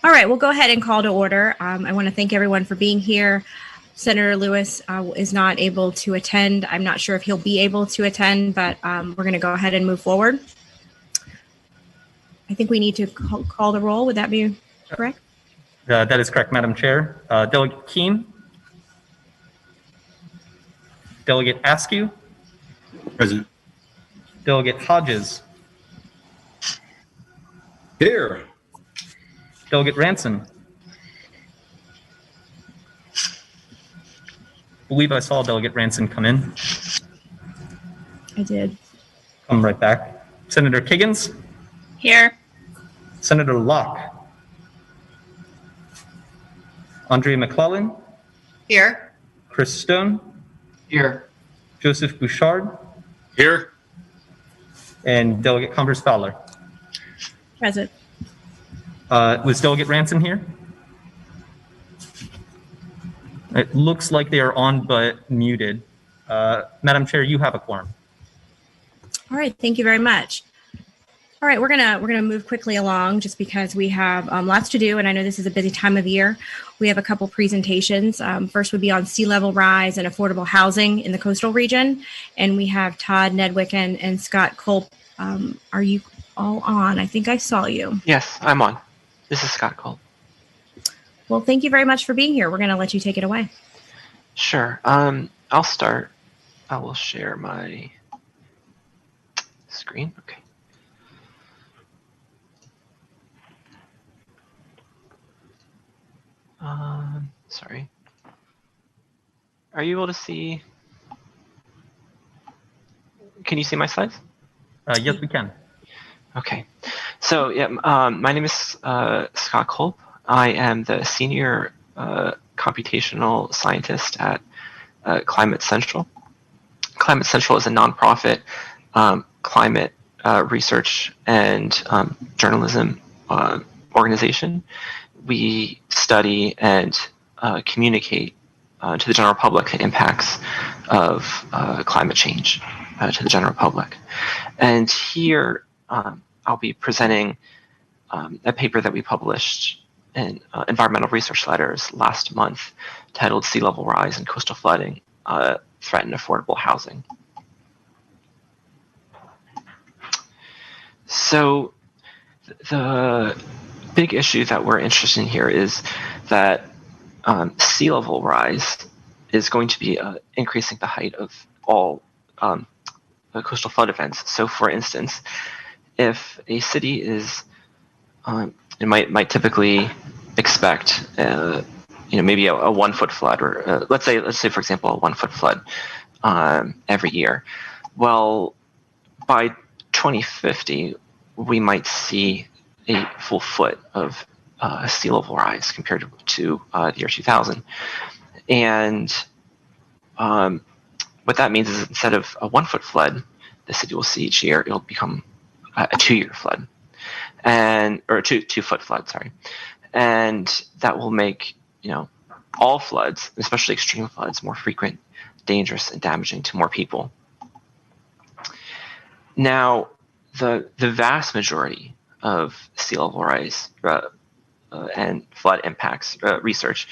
All right, we'll go ahead and call to order. I want to thank everyone for being here. Senator Lewis is not able to attend. I'm not sure if he'll be able to attend, but we're going to go ahead and move forward. I think we need to call the roll. Would that be correct? That is correct, Madam Chair. Delegate Keene. Delegate Askew. Present. Delegate Hodges. Here. Delegate Ranson. I believe I saw Delegate Ranson come in. I did. Come right back. Senator Kiggins. Here. Senator Locke. Andrea McClellan. Here. Chris Stone. Here. Joseph Bouchard. Here. And Delegate Converse-Fowler. Present. Was Delegate Ranson here? It looks like they are on but muted. Madam Chair, you have a quorum. All right, thank you very much. All right, we're gonna move quickly along just because we have lots to do, and I know this is a busy time of year. We have a couple presentations. First would be on sea level rise and affordable housing in the coastal region, and we have Todd Nedwick and Scott Culp. Are you all on? I think I saw you. Yes, I'm on. This is Scott Culp. Well, thank you very much for being here. We're going to let you take it away. Sure. I'll start. I will share my screen. Okay. Sorry. Are you able to see? Can you see my slides? Yes, we can. Okay. So yeah, my name is Scott Culp. I am the senior computational scientist at Climate Central. Climate Central is a nonprofit climate research and journalism organization. We study and communicate to the general public the impacts of climate change to the general public. And here I'll be presenting a paper that we published in Environmental Research Letters last month titled Sea Level Rise and Coastal Flooding Threaten Affordable Housing. So the big issue that we're interested in here is that sea level rise is going to be increasing the height of all the coastal flood events. So for instance, if a city is, it might typically expect, maybe a 1 foot flood, or let's say for example a 1 foot flood every year. Well, by 2050, we might see a full foot of sea level rise compared to the year 2000, and what that means is instead of a 1 foot flood the city will see each year, it'll become a 2-year flood, or a 2 foot flood, sorry. And that will make, all floods, especially extreme floods, more frequent, dangerous, and damaging to more people. Now, the vast majority of sea level rise and flood impacts research,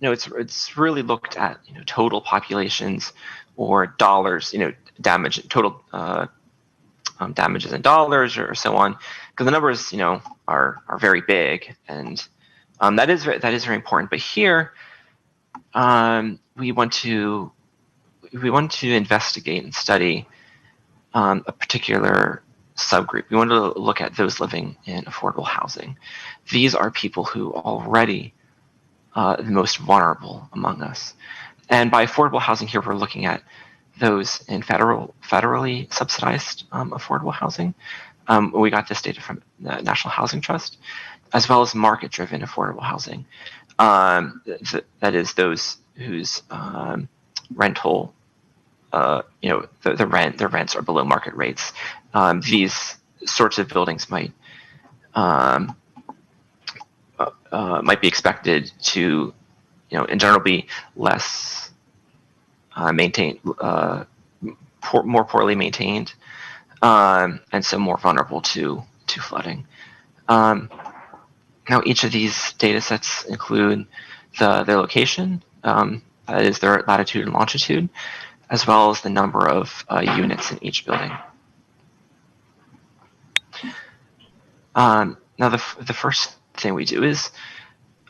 it's really looked at total populations or dollars, damage, total damages in dollars or so on, because the numbers are very big, and that is very important. But here we want to investigate and study a particular subgroup. We want to look at those living in affordable housing. These are people who are already the most vulnerable among us. And by affordable housing here, we're looking at those in federally subsidized affordable housing. We got this data from the National Housing Trust, as well as market-driven affordable housing. That is those whose rental, their rents are below market rates. These sorts of buildings might be expected to, in general, be less maintained, more poorly maintained, and so more vulnerable to flooding. Now, each of these data sets include their location, that is their latitude and longitude, as well as the number of units in each building. Now, the first thing we do is,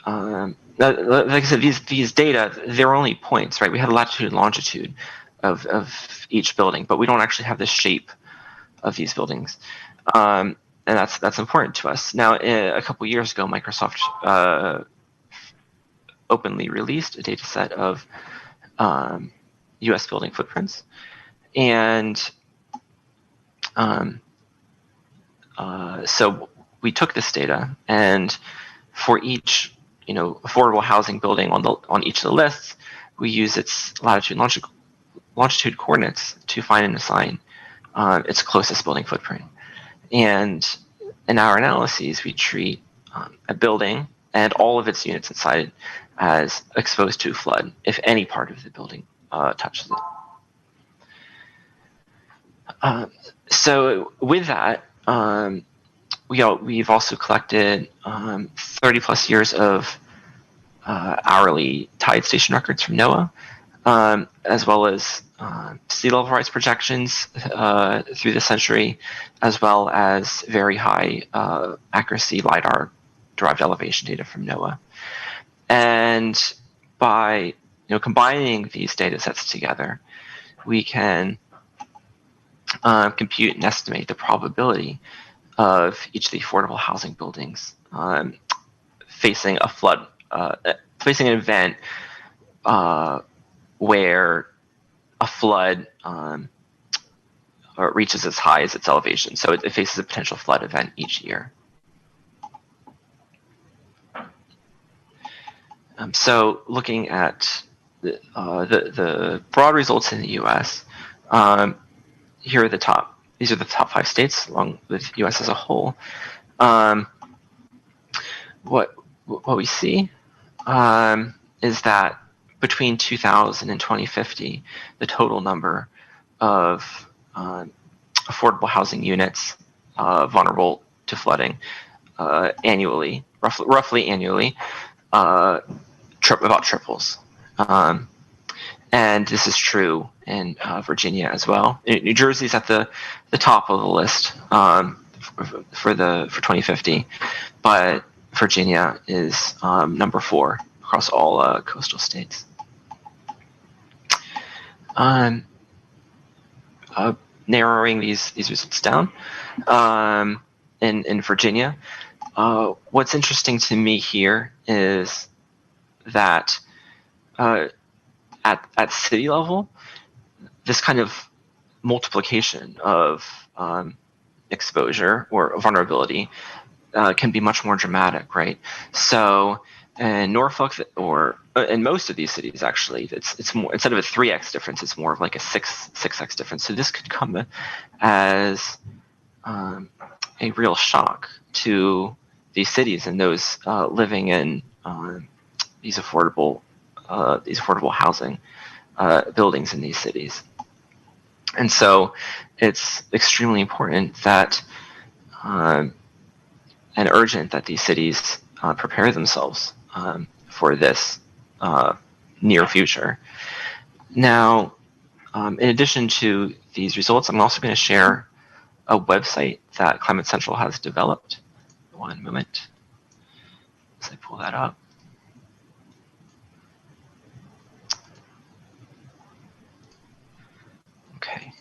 like I said, these data, they're only points, right? We have the latitude and longitude of each building, but we don't actually have the shape of these buildings. And that's important to us. Now, a couple years ago, Microsoft openly released a data set of U.S. building footprints, and so we took this data, and for each affordable housing building on each of the lists, we use its latitude and longitude coordinates to find and assign its closest building footprint. And in our analyses, we treat a building and all of its units inside it as exposed to flood if any part of the building touches it. So with that, we've also collected 30 plus years of hourly tide station records from NOAA, as well as sea level rise projections through the century, as well as very high accuracy LiDAR derived elevation data from NOAA. And by combining these data sets together, we can compute and estimate the probability of each of the affordable housing buildings facing a flood, facing an event where a flood reaches as high as its elevation. So it faces a potential flood event each year. So looking at the broad results in the U.S., here are the top. These are the top 5 states, along with U.S. as a whole. What we see is that between 2000 and 2050, the total number of affordable housing units vulnerable to flooding annually, roughly annually, about triples. And this is true in Virginia as well. New Jersey's at the top of the list for 2050, but Virginia is number 4 across all coastal states. Narrowing these results down, in Virginia, what's interesting to me here is that at city level, this kind of multiplication of exposure or vulnerability can be much more dramatic, right? So in Norfolk, or in most of these cities, actually, it's more, instead of a 3x difference, it's more of like a 6x difference. So this could come as a real shock to these cities and those living in these affordable housing buildings in these cities. And so it's extremely important that and urgent that these cities prepare themselves for this near future. Now, in addition to these results, I'm also going to share a website that Climate Central has developed. One moment as I pull that up. Okay.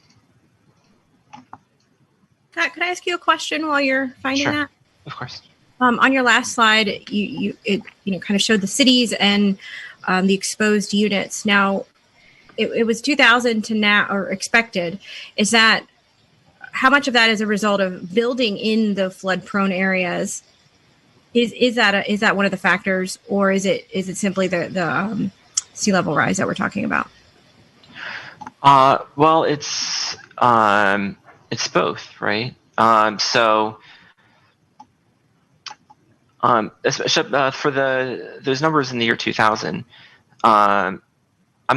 Scott, could I ask you a question while you're finding Sure. that? Of course. On your last slide, you kind of showed the cities and the exposed units. Now, it was 2,000 to now, or expected. Is that, how much of that is a result of building in the flood-prone areas? Is that one of the factors, or is it simply the sea level rise that we're talking about? Well, it's both, right? Especially for those numbers in the year 2000, I'm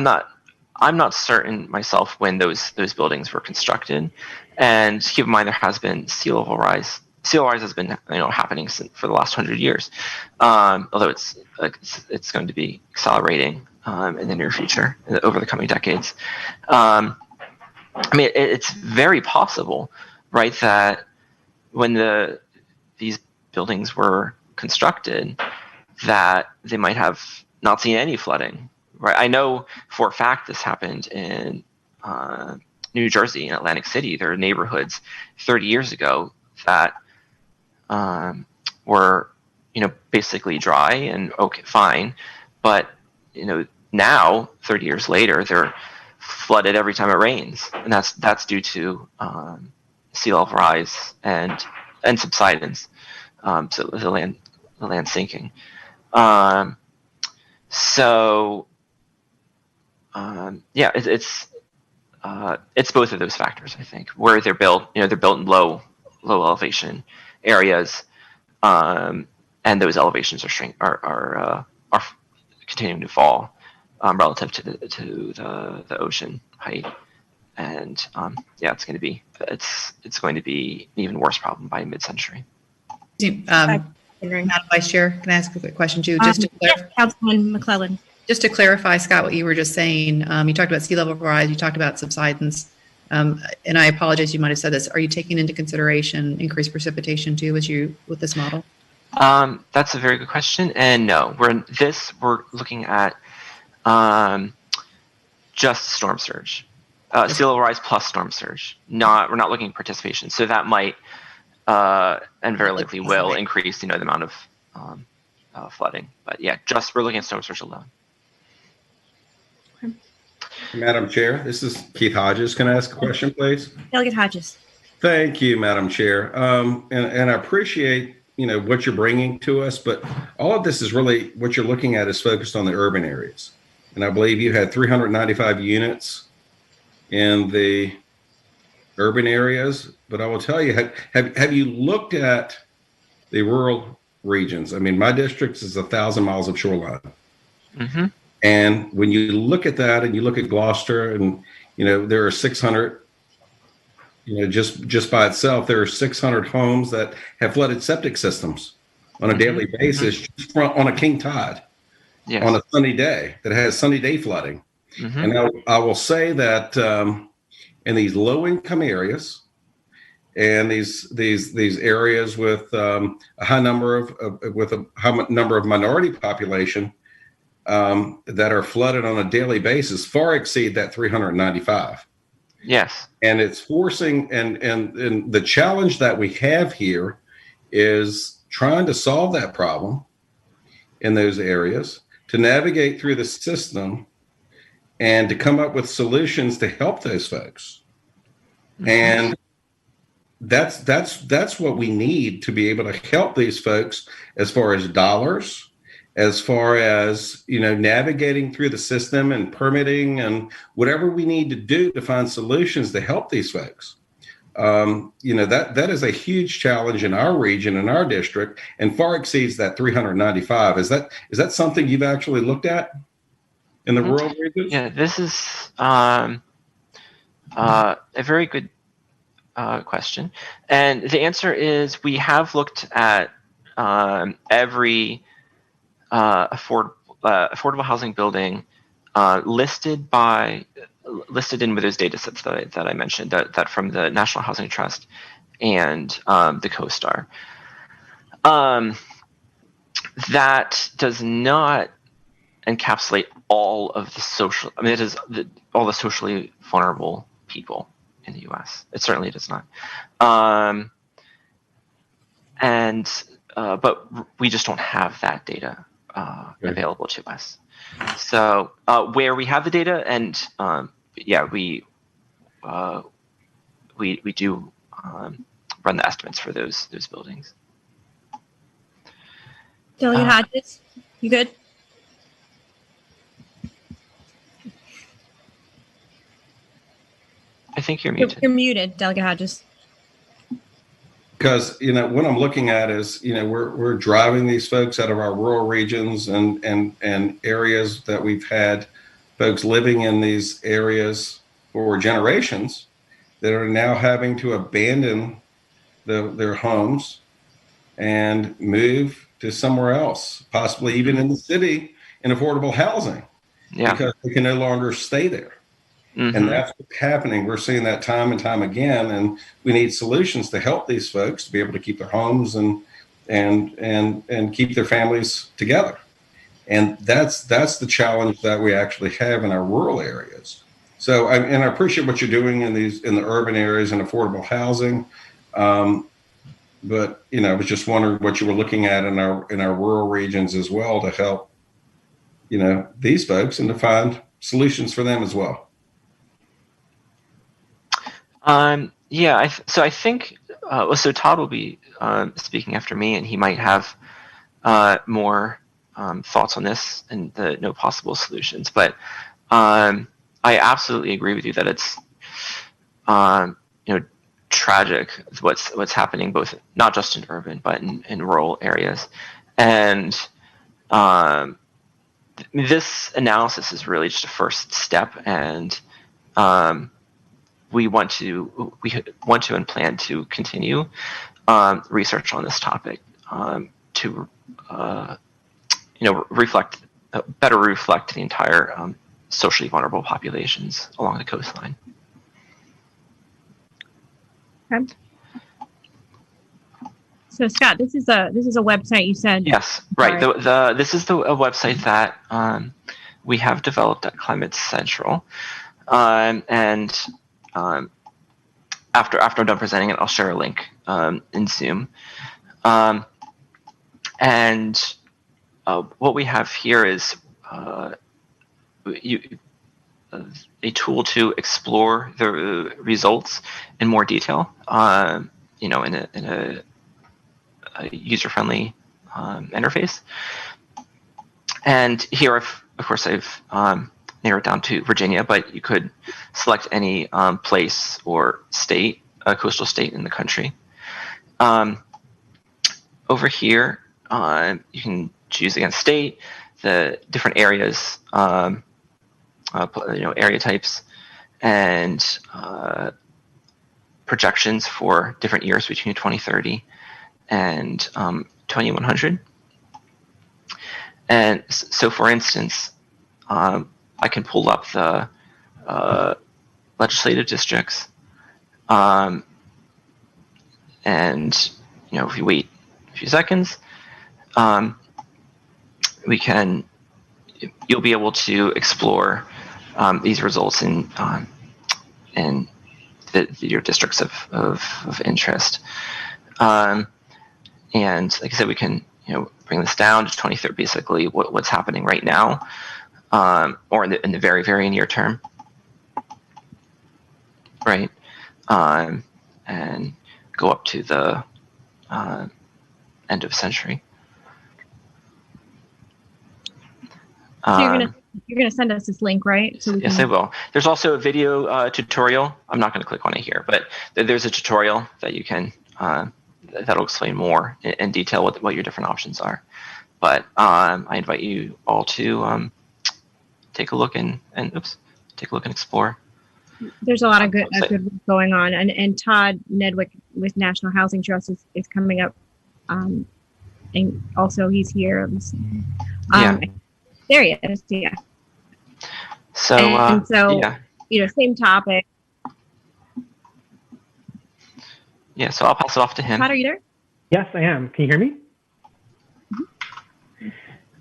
not certain myself when those buildings were constructed. And keep in mind, there has been sea level rise sea level rise has been happening for the last 100 years, although it's going to be accelerating in the near future over the coming decades. I mean, it's very possible, right, that when these buildings were constructed, that they might have not seen any flooding, right? I know for a fact this happened in New Jersey, in Atlantic City. There are neighborhoods 30 years ago that were, basically dry and okay, fine, but now 30 years later, they're flooded every time it rains, and that's due to sea level rise and subsidence, so the land sinking. It's both of those factors, I think, where they're built. They're built in low elevation areas, and those elevations are continuing to fall relative to the ocean height, and it's going to be an even worse problem by mid-century. Madam Vice Chair, can I ask a quick question too? Just to yes, Councilman McClellan. Just to clarify, Scott, what you were just saying, you talked about sea level rise, you talked about subsidence, and I apologize, you might have said this. Are you taking into consideration increased precipitation too with this model? That's a very good question, and no, we're looking at just storm surge, sea level rise plus storm surge. We're not looking at participation, so that might and very likely will increase, the amount of flooding. But yeah, we're looking at storm surge alone. Madam Chair, this is Keith Hodges. Can I ask a question, please? Delegate Hodges. Thank you, Madam Chair. And I appreciate, what you're bringing to us, but all of this is really what you're looking at is focused on the urban areas. And I believe you had 395 units in the urban areas, but I will tell you, have you looked at the rural regions? I mean, my district is 1,000 miles of shoreline. Mm-hmm. And when you look at that and you look at Gloucester and, there are 600, just by itself, there are 600 homes that have flooded septic systems on a daily basis, just on a king tide, yes, on a sunny day that has sunny day flooding. Mm-hmm. And I will say that in these low income areas and these areas with a high number of minority population, that are flooded on a daily basis far exceed that 395. Yes. And it's forcing, and the challenge that we have here is trying to solve that problem in those areas, to navigate through the system and to come up with solutions to help those folks. Mm-hmm. And that's what we need to be able to help these folks as far as dollars, as far as, navigating through the system and permitting and whatever we need to do to find solutions to help these folks. That is a huge challenge in our region, in our district, and far exceeds that 395. Is that something you've actually looked at in the rural regions? Yeah, this is a very good question. And the answer is we have looked at every affordable housing building listed in with those data sets that I mentioned, that from the National Housing Trust and the CoStar. That does not encapsulate all of the it is all the socially vulnerable people in the U.S. It certainly does not. But we just don't have that data available to us. So where we have the data, and we do run the estimates for those buildings. Delegate Hodges, you good? I think you're muted. You're muted, Delegate Hodges. Because, what I'm looking at is, we're driving these folks out of our rural regions and areas that we've had folks living in these areas for generations that are now having to abandon their homes and move to somewhere else, possibly even in the city in affordable housing, because they can no longer stay there. And that's what's happening. We're seeing that time and time again, and we need solutions to help these folks to be able to keep their homes and keep their families together. And that's the challenge that we actually have in our rural areas. So, I appreciate what you're doing in the urban areas and affordable housing. But I was just wondering what you were looking at in our rural regions as well to help, these folks and to find solutions for them as well. So I think so Todd will be speaking after me, and he might have more thoughts on this and the no possible solutions. But I absolutely agree with you that it's tragic what's happening, both not just in urban but in rural areas. And this analysis is really just a first step, and we want to and plan to continue research on this topic to better reflect the entire socially vulnerable populations along the coastline. Okay. So Scott, this is a website you said. Yes, right. This is a website that we have developed at Climate Central, and after I'm done presenting it, I'll share a link in Zoom. And what we have here is a tool to explore the results in more detail, in a user-friendly interface. And here, of course, I've narrowed down to Virginia, but you could select any place or state, a coastal state in the country. Over here, you can choose against state, the different areas, area types, and projections for different years between 2030 and 2100. And so, for instance, I can pull up the legislative districts, and if you wait a few seconds, you'll be able to explore these results in your districts of interest. And like I said, we can bring this down to 2030, basically what's happening right now, or in the very, very near term, right? And go up to the end of century. So you're gonna send us this link, right? So yes, I will. There's also a video tutorial. I'm not going to click on it here, but there's a tutorial that you can that'll explain more in detail what your different options are. But I invite you all to take a look and explore. There's a lot of good work going on, and Todd Nedwick with National Housing Trust is coming up, and also he's here. There he is. Yeah. So same topic. Yeah, so I'll pass it off to him. Todd, are you there? Yes, I am. Can you hear me?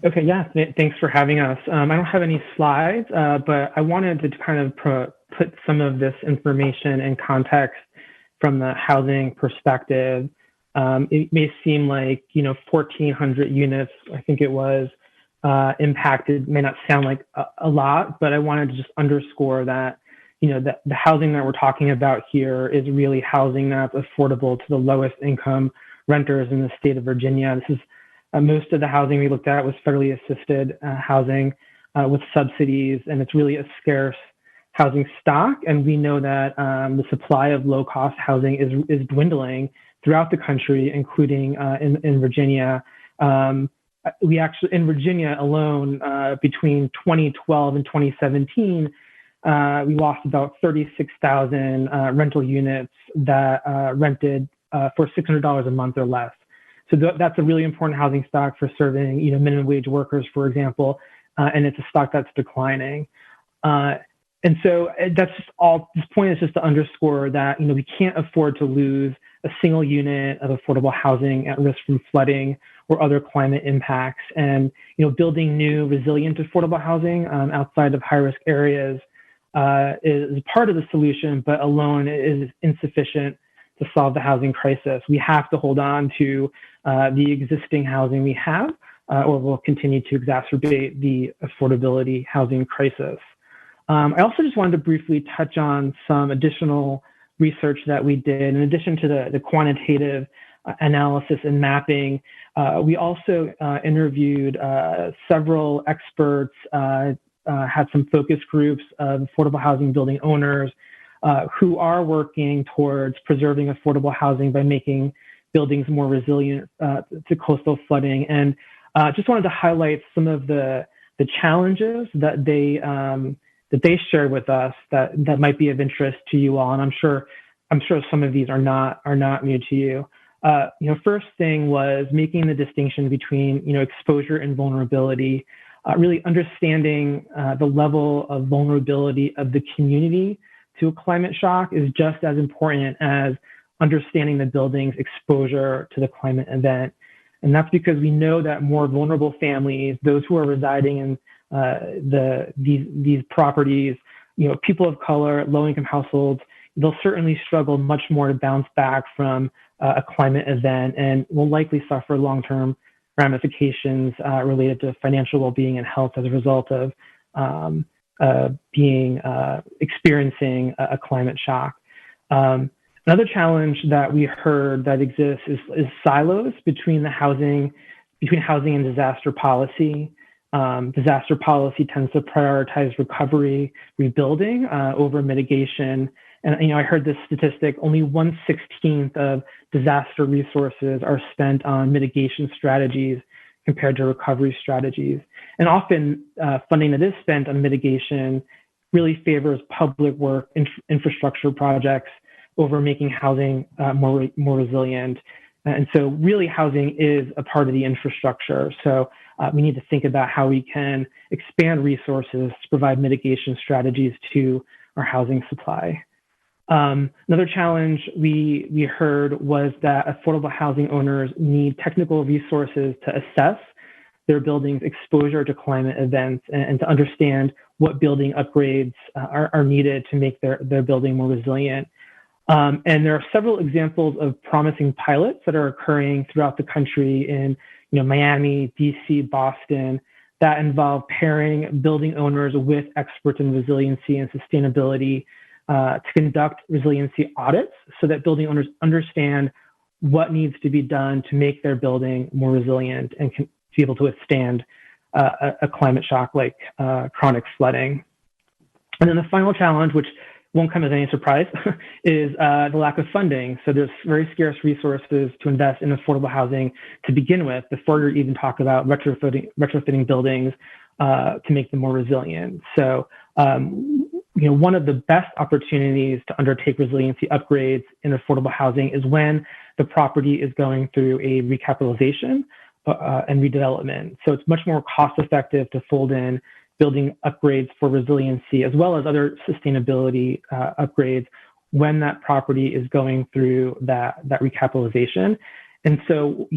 Okay, yeah, thanks for having us. I don't have any slides, but I wanted to kind of put some of this information in context from the housing perspective. It may seem like, 1,400 units, I think it was, impacted, may not sound like a lot, but I wanted to just underscore that, the housing that we're talking about here is really housing that's affordable to the lowest income renters in the state of Virginia. This is most of the housing we looked at was federally assisted housing with subsidies, and it's really a scarce housing stock. And we know that the supply of low-cost housing is dwindling throughout the country, including in Virginia. We actually, in Virginia alone, between 2012 and 2017, we lost about 36,000 rental units that rented for $600 a month or less. So that's a really important housing stock for serving, minimum wage workers, for example, and it's a stock that's declining. And so that's just all, this point is just to underscore that, we can't afford to lose a single unit of affordable housing at risk from flooding or other climate impacts. And, building new resilient affordable housing outside of high-risk areas is part of the solution, but alone is insufficient to solve the housing crisis. We have to hold on to the existing housing we have, or we'll continue to exacerbate the affordability housing crisis. I also just wanted to briefly touch on some additional research that we did. In addition to the quantitative analysis and mapping, we also interviewed several experts, had some focus groups of affordable housing building owners who are working towards preserving affordable housing by making buildings more resilient to coastal flooding. And just wanted to highlight some of the challenges that they shared with us that might be of interest to you all. And I'm sure some of these are not new to you. First thing was making the distinction between, exposure and vulnerability, really understanding the level of vulnerability of the community to a climate shock is just as important as understanding the building's exposure to the climate event. And that's because we know that more vulnerable families, those who are residing in these properties, people of color, low-income households, they'll certainly struggle much more to bounce back from a climate event and will likely suffer long-term ramifications related to financial well-being and health as a result of experiencing a climate shock. Another challenge that we heard that exists is silos between housing and disaster policy. Disaster policy tends to prioritize recovery, rebuilding over mitigation. And I heard this statistic: only 1/16 of disaster resources are spent on mitigation strategies compared to recovery strategies. And often funding that is spent on mitigation really favors public work infrastructure projects over making housing more resilient. And so really housing is a part of the infrastructure. So we need to think about how we can expand resources to provide mitigation strategies to our housing supply. Another challenge we heard was that affordable housing owners need technical resources to assess their building's exposure to climate events and to understand what building upgrades are needed to make their building more resilient. And there are several examples of promising pilots that are occurring throughout the country in Miami, DC, Boston, that involve pairing building owners with experts in resiliency and sustainability to conduct resiliency audits so that building owners understand what needs to be done to make their building more resilient and can be able to withstand a climate shock like chronic flooding. And then the final challenge, which won't come as any surprise, is the lack of funding. So there's very scarce resources to invest in affordable housing to begin with, before you even talk about retrofitting buildings to make them more resilient. So, one of the best opportunities to undertake resiliency upgrades in affordable housing is when the property is going through a recapitalization and redevelopment. So it's much more cost effective to fold in building upgrades for resiliency as well as other sustainability upgrades when that property is going through that recapitalization. And so,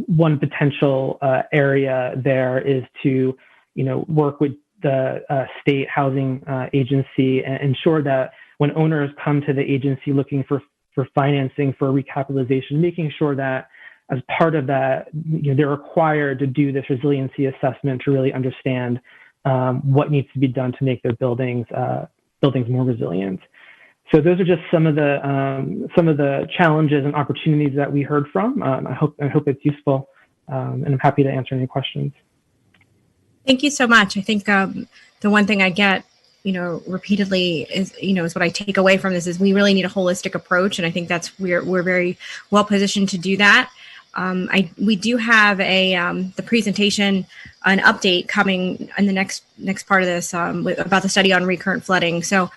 one potential area there is to, work with the state housing agency and ensure that when owners come to the agency looking for financing for recapitalization, making sure that as part of that, they're required to do this resiliency assessment to really understand what needs to be done to make their buildings more resilient. So those are just some of the challenges and opportunities that we heard from. I hope it's useful, and I'm happy to answer any questions. Thank you so much. I think the one thing I get, repeatedly is what I take away from this is we really need a holistic approach, and I think we're very well positioned to do that. We do have the presentation, an update coming in the next part of this about the study on recurrent flooding. So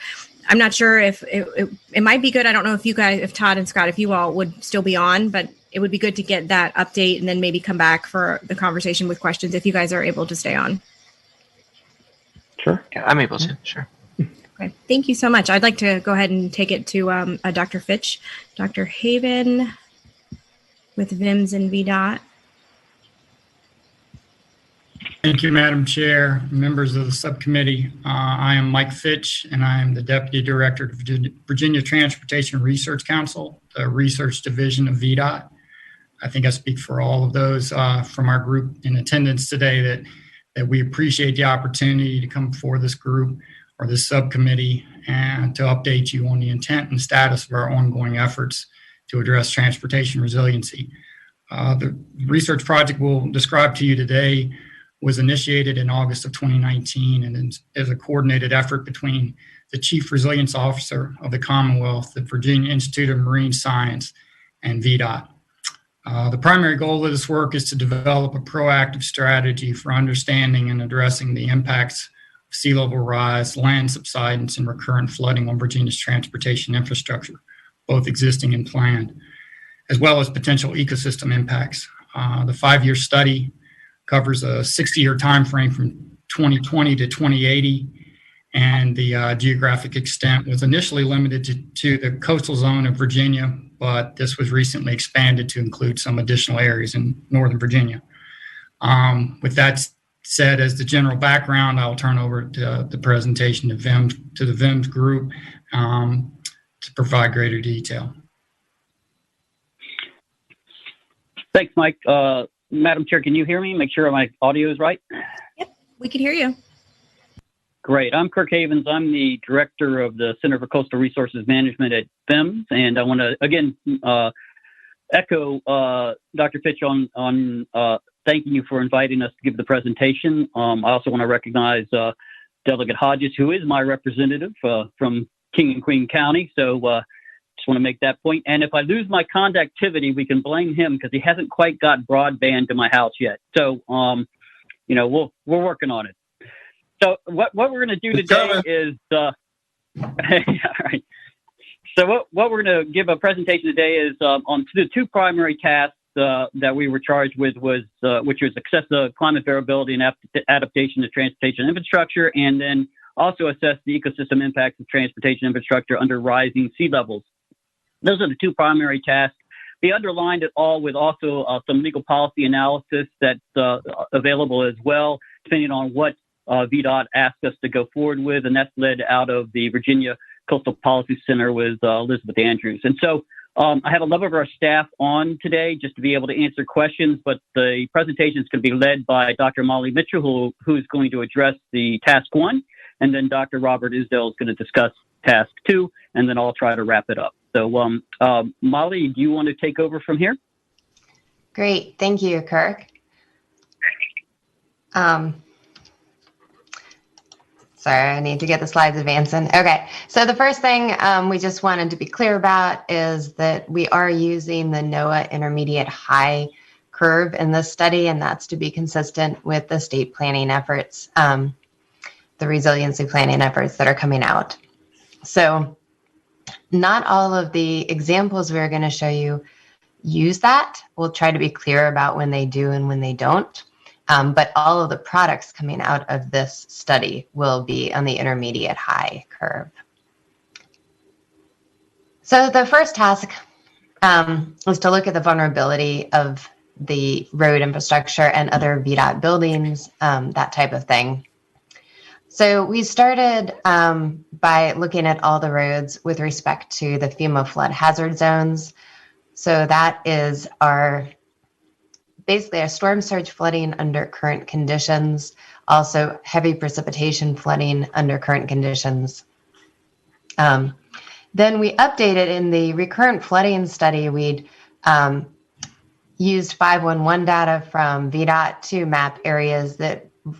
I'm not sure if it might be good. I don't know if you guys, if Todd and Scott, if you all would still be on, but it would be good to get that update and then maybe come back for the conversation with questions if you guys are able to stay on. Sure. Yeah, I'm able to. Sure. Okay. Thank you so much. I'd like to go ahead and take it to Dr. Fitch, Dr. Haven with VIMS and VDOT. Thank you, Madam Chair, members of the subcommittee. I am Mike Fitch, and I am the Deputy Director of Virginia Transportation Research Council, the research division of VDOT. I think I speak for all of those from our group in attendance today that we appreciate the opportunity to come before this group or this subcommittee and to update you on the intent and status of our ongoing efforts to address transportation resiliency. The research project we'll describe to you today was initiated in August of 2019 and is a coordinated effort between the Chief Resilience Officer of the Commonwealth, the Virginia Institute of Marine Science, and VDOT. The primary goal of this work is to develop a proactive strategy for understanding and addressing the impacts of sea level rise, land subsidence, and recurrent flooding on Virginia's transportation infrastructure, both existing and planned, as well as potential ecosystem impacts. The 5-year study covers a 60-year time frame from 2020 to 2080, and the geographic extent was initially limited to the coastal zone of Virginia, but this was recently expanded to include some additional areas in Northern Virginia. With that said, as the general background, I'll turn over to the presentation to the VIMS group to provide greater detail. Thanks, Mike. Madam Chair, can you hear me? Make sure my audio is right. Yep, we can hear you. Great. I'm Kirk Havens. I'm the director of the Center for Coastal Resources Management at VIMS, and I want to again echo Dr. Fitch on thanking you for inviting us to give the presentation. I also want to recognize Delegate Hodges, who is my representative from King and Queen County. So just want to make that point. And if I lose my conductivity, we can blame him because he hasn't quite got broadband to my house yet. So, you know, we're working on it. So what we're going to do today is, all right. So what we're going to give a presentation today is on the two primary tasks that we were charged with which was assess the climate variability and adaptation to transportation infrastructure, and then also assess the ecosystem impacts of transportation infrastructure under rising sea levels. Those are the two primary tasks. We underlined it all with also some legal policy analysis that's available as well, depending on what VDOT asked us to go forward with, and that's led out of the Virginia Coastal Policy Center with Elizabeth Andrews. And so I have a number of our staff on today just to be able to answer questions, but the presentation is going to be led by Dr. Molly Mitchell, who's going to address the task one, and then Dr. Robert Isdell is going to discuss task two, and then I'll try to wrap it up. So Molly, do you want to take over from here? Great. Thank you, Kirk. Sorry, I need to get the slides advancing. Okay, so the first thing we just wanted to be clear about is that we are using the NOAA intermediate high curve in this study, and that's to be consistent with the state planning efforts, the resiliency planning efforts that are coming out. So not all of the examples we're going to show you use that. We'll try to be clear about when they do and when they don't. But all of the products coming out of this study will be on the intermediate high curve. So the first task was to look at the vulnerability of the road infrastructure and other VDOT buildings, that type of thing. So we started by looking at all the roads with respect to the FEMA flood hazard zones. So that is basically a storm surge flooding under current conditions, also heavy precipitation flooding under current conditions. Then we updated in the recurrent flooding study, we'd used 511 data from VDOT to map areas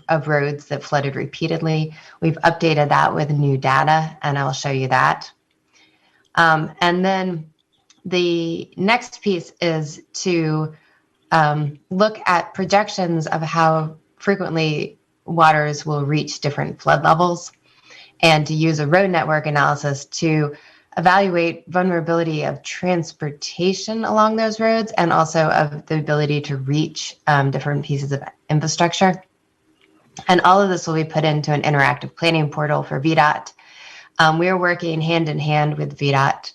of roads that flooded repeatedly. We've updated that with new data, and I'll show you that. And then the next piece is to look at projections of how frequently waters will reach different flood levels. and to use a road network analysis to evaluate vulnerability of transportation along those roads and also of the ability to reach different pieces of infrastructure. And all of this will be put into an interactive planning portal for VDOT. We are working hand in hand with VDOT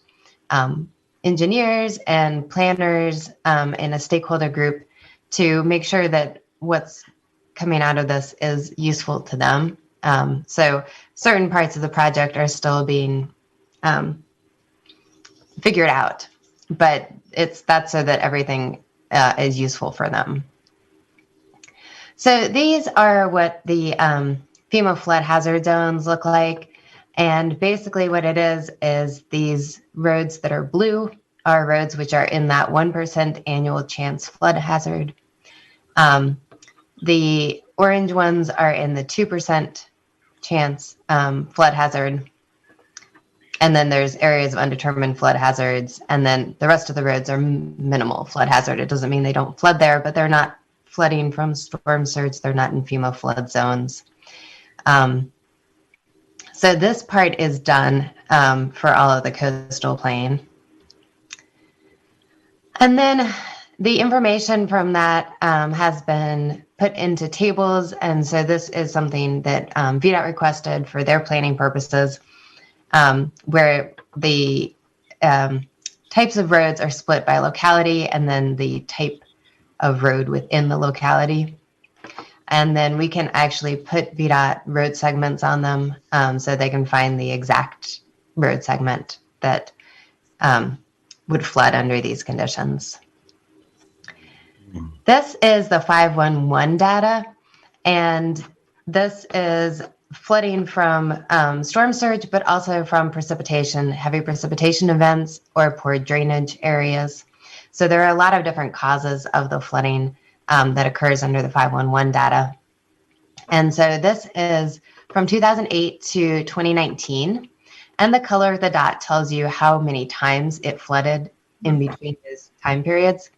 engineers and planners in a stakeholder group to make sure that what's coming out of this is useful to them. So certain parts of the project are still being figured out, but that's so that everything is useful for them. So these are what the FEMA flood hazard zones look like. And basically what it is these roads that are blue are roads which are in that 1% annual chance flood hazard. The orange ones are in the 2% chance flood hazard. And then there's areas of undetermined flood hazards. And then the rest of the roads are minimal flood hazard. It doesn't mean they don't flood there, but they're not flooding from storm surge. They're not in FEMA flood zones. So this part is done for all of the coastal plain. And then the information from that has been put into tables. And so this is something that VDOT requested for their planning purposes, where the types of roads are split by locality and then the type of road within the locality. And then we can actually put VDOT road segments on them so they can find the exact road segment that would flood under these conditions. This is the 511 data, and this is flooding from storm surge, but also from precipitation, heavy precipitation events, or poor drainage areas. So there are a lot of different causes of the flooding that occurs under the 511 data. And so this is from 2008 to 2019. And the color of the dot tells you how many times it flooded in between those time periods.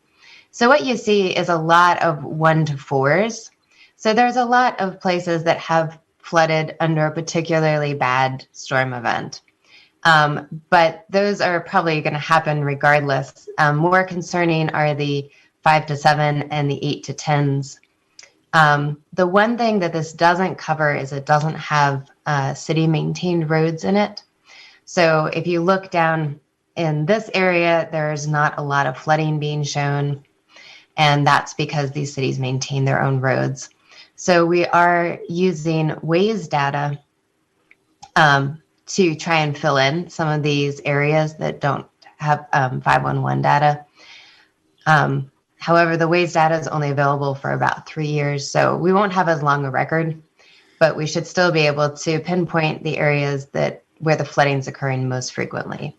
So what you see is a lot of 1 to 4s. So there's a lot of places that have flooded under a particularly bad storm event. But those are probably going to happen regardless. More concerning are the 5 to 7 and the 8 to 10s. The one thing that this doesn't cover is it doesn't have city maintained roads in it. So if you look down in this area, there's not a lot of flooding being shown. And that's because these cities maintain their own roads. So we are using Waze data to try and fill in some of these areas that don't have 511 data. However, the Waze data is only available for about 3 years, so we won't have as long a record, but we should still be able to pinpoint the areas where the flooding is occurring most frequently.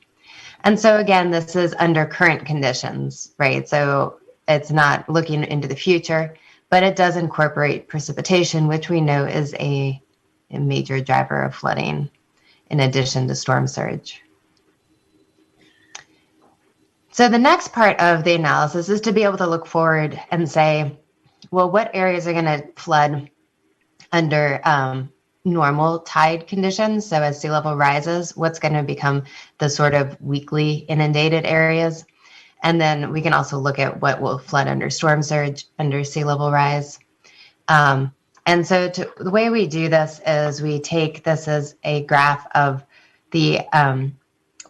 And so again, this is under current conditions, right? So it's not looking into the future, but it does incorporate precipitation, which we know is a major driver of flooding in addition to storm surge. So the next part of the analysis is to be able to look forward and say, well, what areas are going to flood under normal tide conditions? So as sea level rises, what's going to become the sort of weekly inundated areas? And then we can also look at what will flood under storm surge, under sea level rise. And so the way we do this is we take this as a graph of the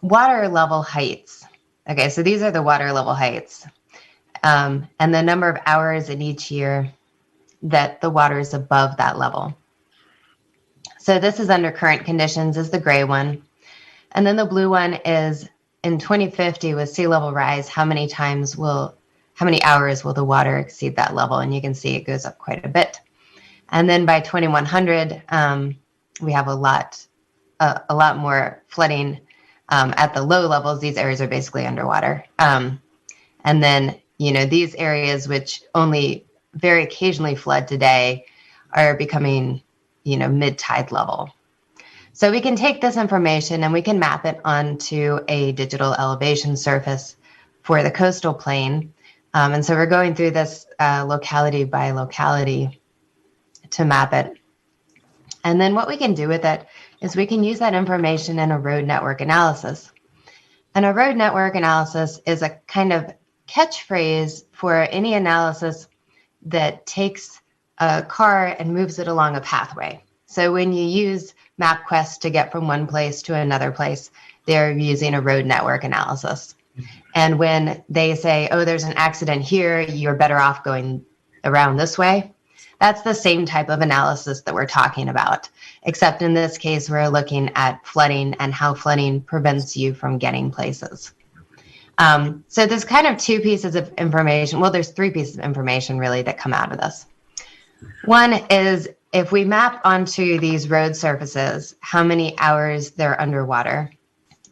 water level heights. Okay, so these are the water level heights. And the number of hours in each year that the water is above that level. So this is under current conditions, is the gray one. And then the blue one is in 2050 with sea level rise, how many hours will the water exceed that level? And you can see it goes up quite a bit. And then by 2100, we have a lot more flooding at the low levels. These areas are basically underwater. And then, these areas which only very occasionally flood today are becoming, mid-tide level. So we can take this information and we can map it onto a digital elevation surface for the coastal plain. And so we're going through this locality by locality to map it. And then what we can do with it is we can use that information in a road network analysis. And a road network analysis is a kind of catchphrase for any analysis that takes a car and moves it along a pathway. So when you use MapQuest to get from one place to another place, they're using a road network analysis. And when they say, oh, there's an accident here, you're better off going around this way, that's the same type of analysis that we're talking about, except in this case, we're looking at flooding and how flooding prevents you from getting places. So there's kind of two pieces of information. Well, there's three pieces of information really that come out of this. One is if we map onto these road surfaces how many hours they're underwater,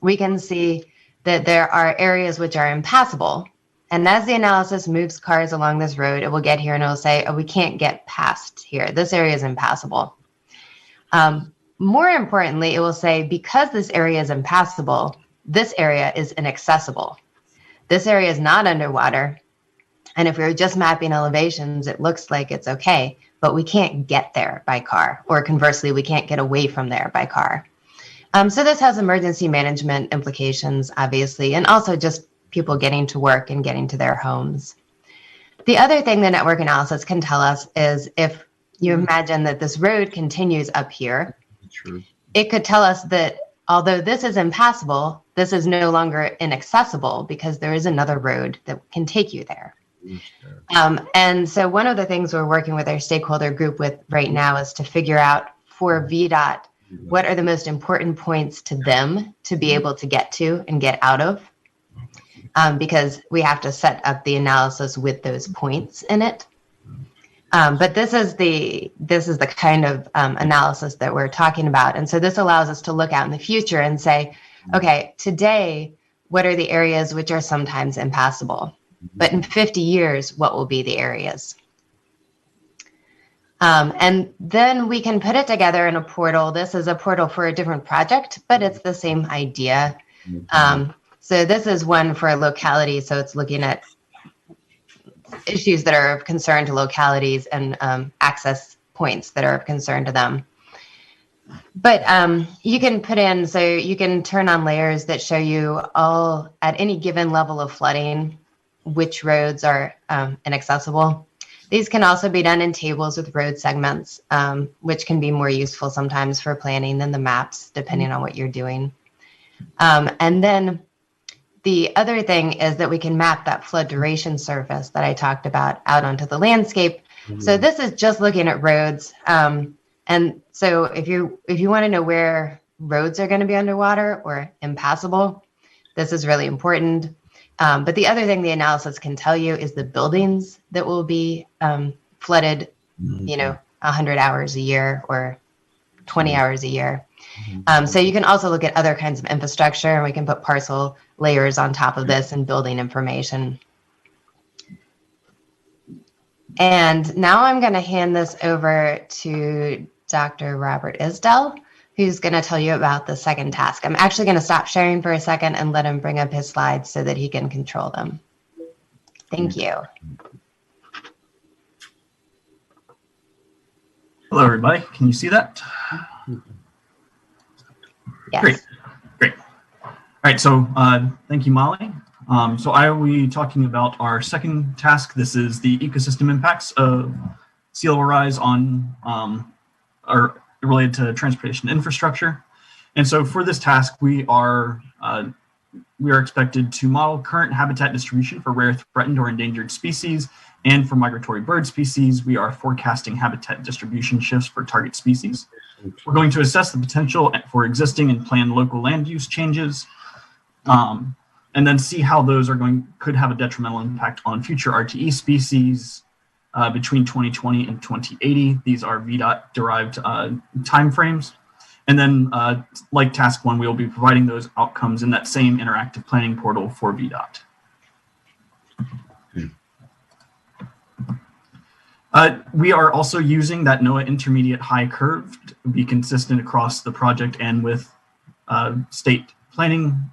we can see that there are areas which are impassable. And as the analysis moves cars along this road, it will get here and it'll say, oh, we can't get past here. This area is impassable. More importantly, it will say, because this area is impassable, this area is inaccessible. This area is not underwater. And if we're just mapping elevations, it looks like it's okay, but we can't get there by car, or conversely, we can't get away from there by car. So this has emergency management implications, obviously, and also just people getting to work and getting to their homes. The other thing the network analysis can tell us is if you imagine that this road continues up here, it could tell us that although this is impassable, this is no longer inaccessible because there is another road that can take you there. And so one of the things we're working with our stakeholder group with right now is to figure out for VDOT, what are the most important points to them to be able to get to and get out of? Because we have to set up the analysis with those points in it. But this is the kind of analysis that we're talking about. And so this allows us to look out in the future and say, okay, today, what are the areas which are sometimes impassable? But in 50 years, what will be the areas? And then we can put it together in a portal. This is a portal for a different project, but it's the same idea. So this is one for a locality. So it's looking at issues that are of concern to localities and access points that are of concern to them. But you can put in, so you can turn on layers that show you all at any given level of flooding, which roads are inaccessible. These can also be done in tables with road segments, which can be more useful sometimes for planning than the maps, depending on what you're doing. And then the other thing is that we can map that flood duration surface that I talked about out onto the landscape. So this is just looking at roads. And so if you want to know where roads are going to be underwater or impassable, this is really important. But the other thing the analysis can tell you is the buildings that will be flooded, 100 hours a year or 20 hours a year. So you can also look at other kinds of infrastructure, and we can put parcel layers on top of this and building information. And now I'm going to hand this over to Dr. Robert Isdell, who's going to tell you about the second task. I'm actually going to stop sharing for a second and let him bring up his slides so that he can control them. Thank you. Hello, everybody. Can you see that? Yes. Great. All right, so thank you, Molly. So I will be talking about our second task. This is the ecosystem impacts of sea level rise on or related to transportation infrastructure. And so for this task, we are expected to model current habitat distribution for rare, threatened, or endangered species. And for migratory bird species, we are forecasting habitat distribution shifts for target species. We're going to assess the potential for existing and planned local land use changes, and then see how those could have a detrimental impact on future RTE species between 2020 and 2080. These are VDOT-derived timeframes. And then, like Task 1, we will be providing those outcomes in that same interactive planning portal for VDOT. We are also using that NOAA intermediate high curve to be consistent across the project and with state planning.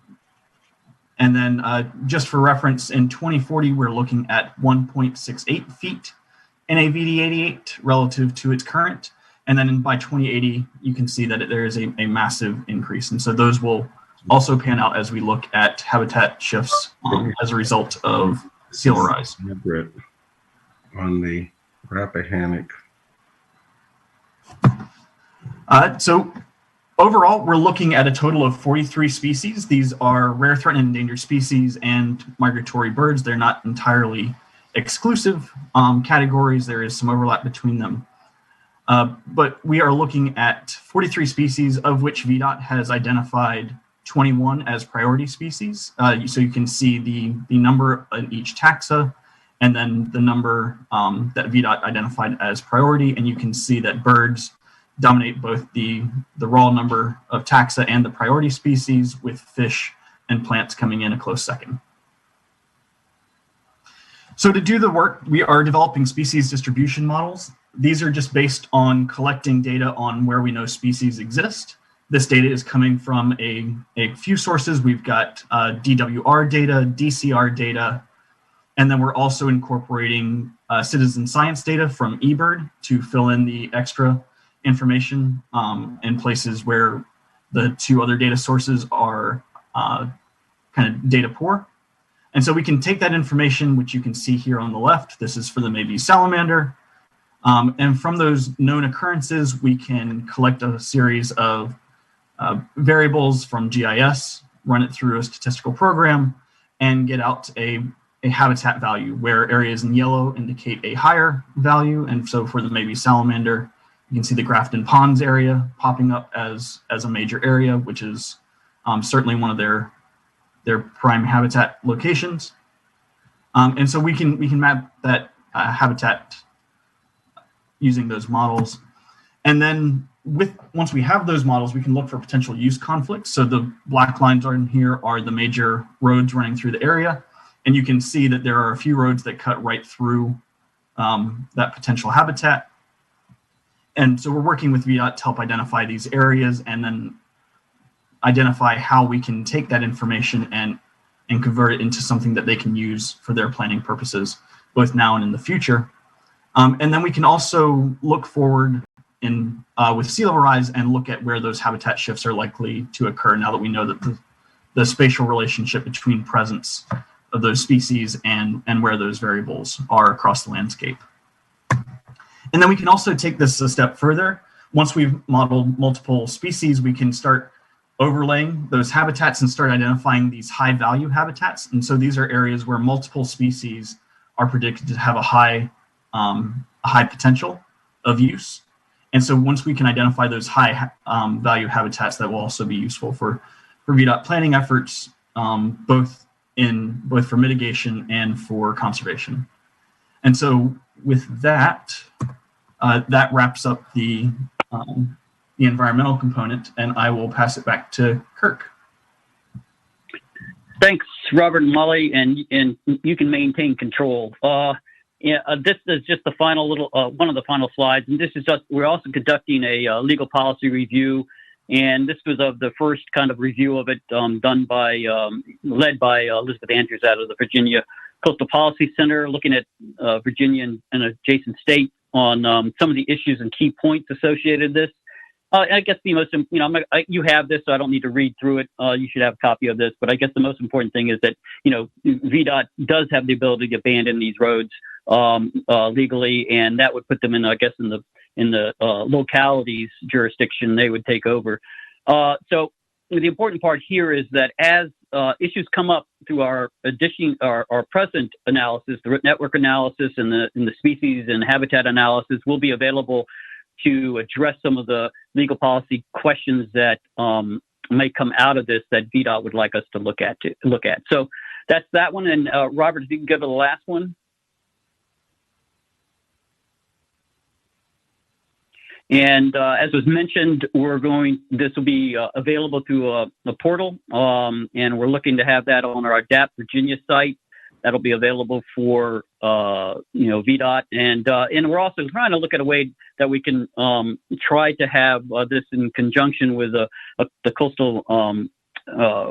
And then just for reference, in 2040, we're looking at 1.68 feet in a VD88 relative to its current. And then by 2080, you can see that there is a massive increase. And so those will also pan out as we look at habitat shifts as a result of sea level rise. On the Rappahannock. So overall, we're looking at a total of 43 species. These are rare, threatened, and endangered species and migratory birds. They're not entirely exclusive categories. There is some overlap between them. But we are looking at 43 species, of which VDOT has identified 21 as priority species. So you can see the number in each taxa, and then the number that VDOT identified as priority. And you can see that birds dominate both the raw number of taxa and the priority species, with fish and plants coming in a close second. So to do the work, we are developing species distribution models. These are just based on collecting data on where we know species exist. This data is coming from a few sources. We've got DWR data, DCR data, and then we're also incorporating citizen science data from eBird to fill in the extra information in places where the two other data sources are kind of data poor. And so we can take that information, which you can see here on the left. This is for the maybe salamander. And from those known occurrences, we can collect a series of variables from GIS, run it through a statistical program, and get out a habitat value where areas in yellow indicate a higher value. And so for the maybe salamander, you can see the Grafton Ponds area popping up as a major area, which is certainly one of their prime habitat locations. And so we can map that habitat using those models. And then once we have those models, we can look for potential use conflicts. So the black lines on here are the major roads running through the area. And you can see that there are a few roads that cut right through that potential habitat. And so we're working with VDOT to help identify these areas and then identify how we can take that information and convert it into something that they can use for their planning purposes, both now and in the future. And then we can also look forward with sea level rise and look at where those habitat shifts are likely to occur now that we know that the spatial relationship between presence of those species and where those variables are across the landscape. And then we can also take this a step further. Once we've modeled multiple species, we can start overlaying those habitats and start identifying these high value habitats. And so these are areas where multiple species are predicted to have a high potential of use. And so once we can identify those high value habitats, that will also be useful for VDOT planning efforts, both for mitigation and for conservation. And so with that, that wraps up the environmental component, and I will pass it back to Kirk. Thanks, Robert and Molly, and you can maintain control. This is just the final one of the final slides, and this is just, we're also conducting a legal policy review, and this was of the first kind of review of it led by Elizabeth Andrews out of the Virginia Coastal Policy Center, looking at Virginia and adjacent states on some of the issues and key points associated with this. I guess the most, you have this, so I don't need to read through it. You should have a copy of this, but I guess the most important thing is that, VDOT does have the ability to abandon these roads legally, and that would put them in, I guess, in the localities jurisdiction they would take over. So the important part here is that as issues come up through our present analysis, the network analysis and the species and habitat analysis will be available to address some of the legal policy questions that may come out of this that VDOT would like us to look at. So that's that one. And Robert, if you can go to the last one. And as was mentioned, this will be available through a portal, and we're looking to have that on our Adapt Virginia site. That'll be available for VDOT, and we're also trying to look at a way that we can try to have this in conjunction with the Coastal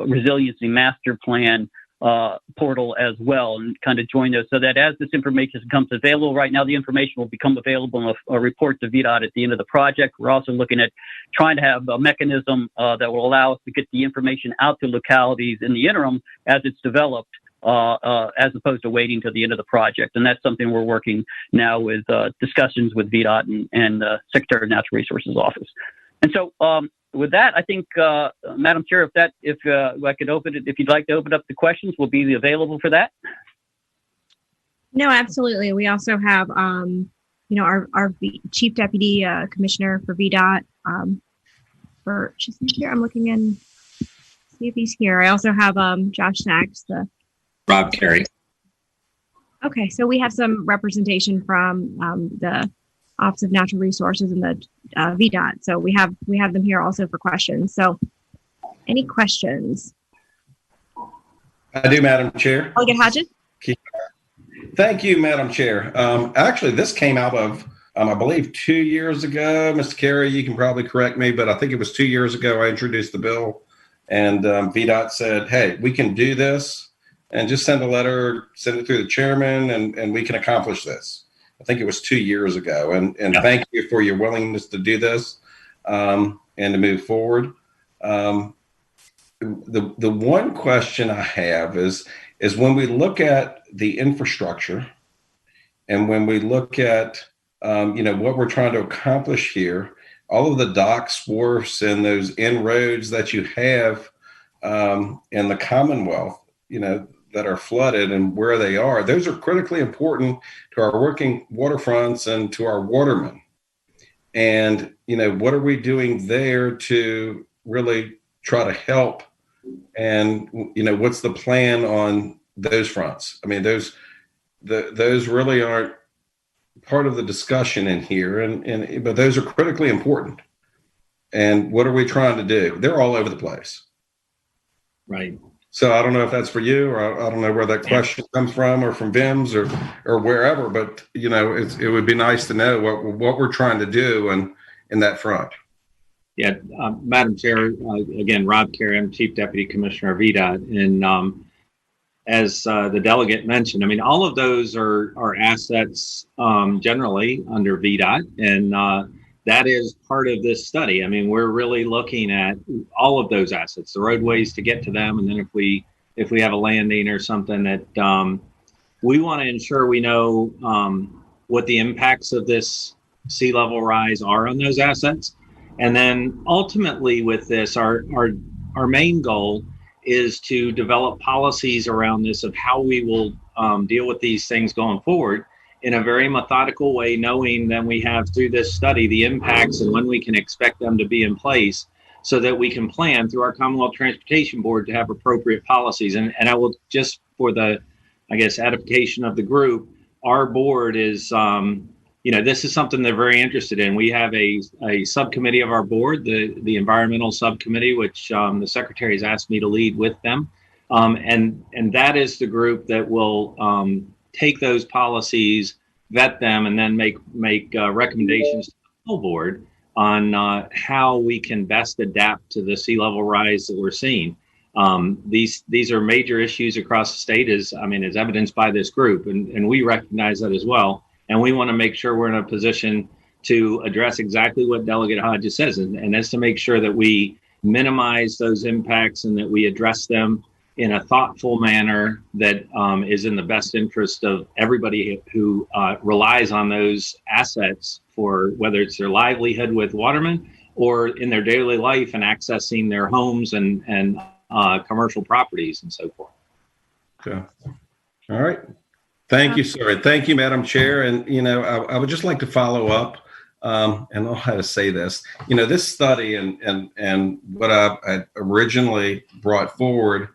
Resiliency Master Plan portal as well, and kind of join those so that as this information becomes available. Right now, the information will become available in a report to VDOT at the end of the project. We're also looking at trying to have a mechanism that will allow us to get the information out to localities in the interim as it's developed, as opposed to waiting till the end of the project. And that's something we're working now with discussions with VDOT and Secretary of Natural Resources Office. And so with that, I think, Madam Chair, if I could open it, if you'd like to open up the questions, we'll be available for that. No, absolutely. We also have, our Chief Deputy Commissioner for VDOT. Just here, I'm looking in, see if he's here. I also have Josh Snacks, Rob Carey. Okay, so we have some representation from the Office of Natural Resources and the VDOT. So we have them here also for questions. So any questions? I do, Madam Chair. Delegate Hodges? Thank you, Madam Chair. Actually, this came out of, I believe, 2 years ago. Mr. Carey, you can probably correct me, but I think it was 2 years ago I introduced the bill, and VDOT said, hey, we can do this, and just send a letter, send it through the chairman, and we can accomplish this. I think it was 2 years ago. And thank you for your willingness to do this and to move forward. The one question I have is when we look at the infrastructure and when we look at what we're trying to accomplish here, all of the docks, wharfs, and those inroads that you have in the Commonwealth, that are flooded and where they are, those are critically important to our working waterfronts and to our watermen. And, what are we doing there to really try to help? And, what's the plan on those fronts? I mean, those really aren't part of the discussion in here, but those are critically important. And what are we trying to do? They're all over the place. Right. So I don't know if that's for you, or I don't know where that question comes from, or from VIMS or wherever, but it would be nice to know what we're trying to do in that front. Yeah, Madam Chair, again, Rob Carey, I'm Chief Deputy Commissioner of VDOT, and as the delegate mentioned, I mean, all of those are assets generally under VDOT, and that is part of this study. I mean, we're really looking at all of those assets, the roadways to get to them, and then if we have a landing or something that we want to ensure we know what the impacts of this sea level rise are on those assets. And then ultimately with this, our main goal is to develop policies around this of how we will deal with these things going forward in a very methodical way, knowing that we have through this study the impacts and when we can expect them to be in place so that we can plan through our Commonwealth Transportation Board to have appropriate policies. And I will just for the, edification of the group, our board is, this is something they're very interested in. We have a subcommittee of our board, the environmental subcommittee, which the secretary has asked me to lead with them. And that is the group that will take those policies, vet them, and then make recommendations to the full board on how we can best adapt to the sea level rise that we're seeing. These are major issues across the state, as evidenced by this group, and we recognize that as well. And we want to make sure we're in a position to address exactly what Delegate Hodges says, and that's to make sure that we minimize those impacts and that we address them in a thoughtful manner that is in the best interest of everybody who relies on those assets for whether it's their livelihood with watermen or in their daily life and accessing their homes and commercial properties and so forth. Okay. All right. Thank you, sir. Thank you, Madam Chair. And, I would just like to follow up and I don't know how to say this. This study and what I originally brought forward,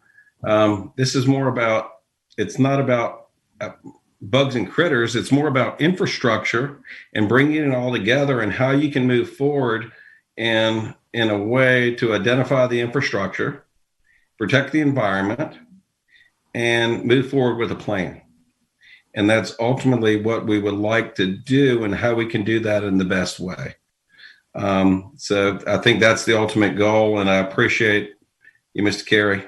this is more about, it's not about bugs and critters. It's more about infrastructure and bringing it all together and how you can move forward in a way to identify the infrastructure, protect the environment, and move forward with a plan. And that's ultimately what we would like to do and how we can do that in the best way. So I think that's the ultimate goal. And I appreciate you, Mr. Carey,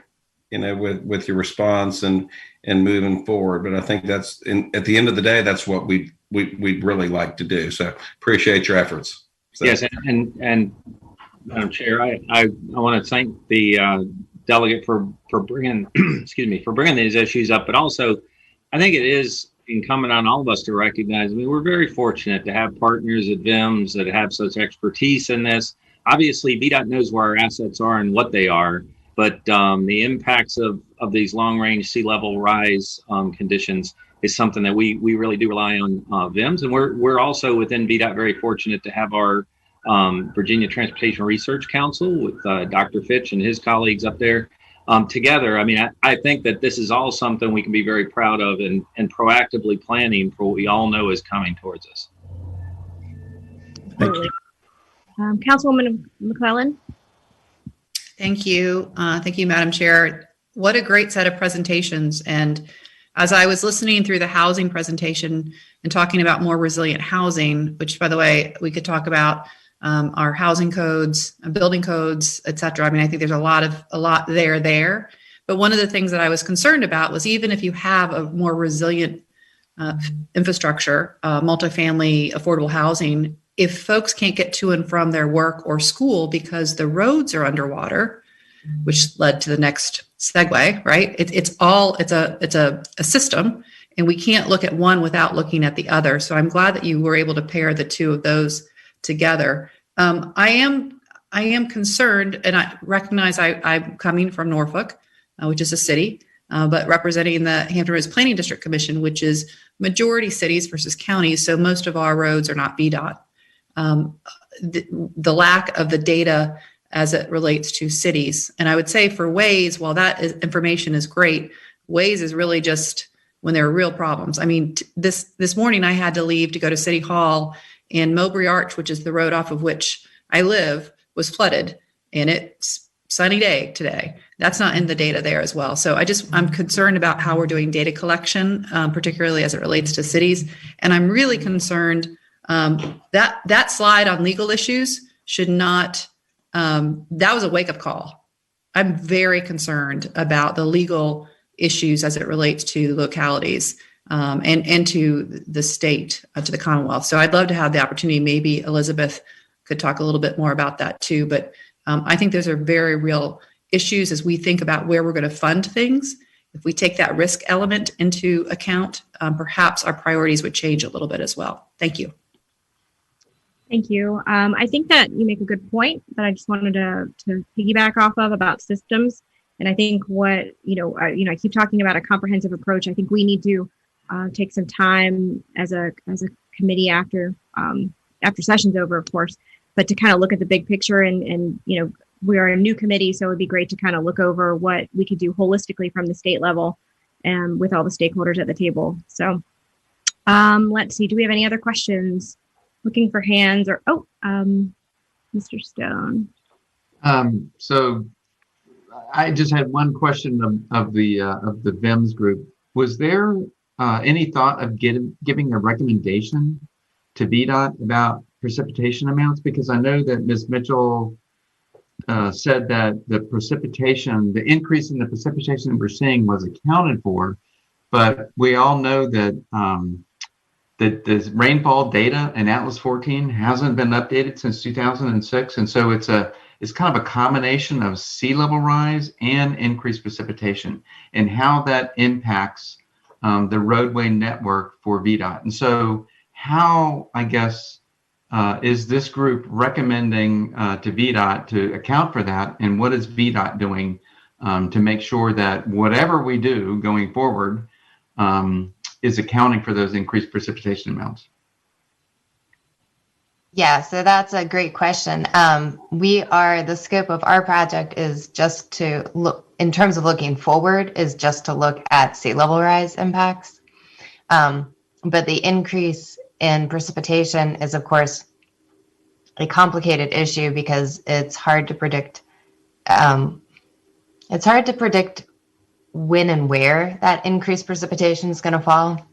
with your response and moving forward. But I think that's at the end of the day, that's what we'd really like to do. So appreciate your efforts. So. Yes, and Madam Chair, I want to thank the delegate for bringing for bringing these issues up, but also I think it is incumbent on all of us to recognize. I mean, we're very fortunate to have partners at VIMS that have such expertise in this. Obviously, VDOT knows where our assets are and what they are, but the impacts of these long-range sea level rise conditions is something that we really do rely on VIMS, and we're also within VDOT very fortunate to have our Virginia Transportation Research Council with Dr. Fitch and his colleagues up there together. I mean, I think that this is all something we can be very proud of and proactively planning for what we all know is coming towards us. Thank you. Councilwoman McClellan. Thank you. Thank you, Madam Chair. What a great set of presentations. And as I was listening through the housing presentation and talking about more resilient housing, which, by the way, we could talk about our housing codes, building codes, et cetera. I mean, I think there's a lot there. But one of the things that I was concerned about was even if you have a more resilient infrastructure, multifamily, affordable housing, if folks can't get to and from their work or school because the roads are underwater, which led to the next segue, right? It's a system, and we can't look at one without looking at the other. So I'm glad that you were able to pair the two of those together. I am concerned, and I recognize I'm coming from Norfolk, which is a city, but representing the Hampton Roads Planning District Commission, which is majority cities versus counties. So most of our roads are not VDOT. The lack of the data as it relates to cities. And I would say for Waze, while information is great, Waze is really just when there are real problems. I mean, this morning I had to leave to go to City Hall, and Mowbray Arch, which is the road off of which I live, was flooded, and it's sunny day today. That's not in the data there as well. So I'm concerned about how we're doing data collection, particularly as it relates to cities. And I'm really concerned that slide on legal issues should not, that was a wake-up call. I'm very concerned about the legal issues as it relates to localities and to the state, to the Commonwealth. So I'd love to have the opportunity. Maybe Elizabeth could talk a little bit more about that too. But I think those are very real issues as we think about where we're going to fund things. If we take that risk element into account, perhaps our priorities would change a little bit as well. Thank you. Thank you. I think that you make a good point that I just wanted to piggyback off of about systems. And I think what, I keep talking about a comprehensive approach. I think we need to take some time as a committee after session's over, of course, but to kind of look at the big picture and we are a new committee, so it would be great to kind of look over what we could do holistically from the state level and with all the stakeholders at the table. So let's see, do we have any other questions? Looking for hands or, Mr. Stone. So I just had one question of the VIMS group. Was there any thought of giving a recommendation to VDOT about precipitation amounts? Because I know that Ms. Mitchell said that the increase in the precipitation that we're seeing was accounted for, but we all know that that the rainfall data in Atlas 14 hasn't been updated since 2006, and so it's kind of a combination of sea level rise and increased precipitation, and how that impacts the roadway network for VDOT. And so, how, I guess, is this group recommending to VDOT to account for that, and what is VDOT doing to make sure that whatever we do going forward is accounting for those increased precipitation amounts? Yeah, so that's a great question. The scope of our project is just to look, in terms of looking forward, is just to look at sea level rise impacts. But the increase in precipitation is, of course, a complicated issue because it's hard to predict. It's hard to predict when and where that increased precipitation is going to fall,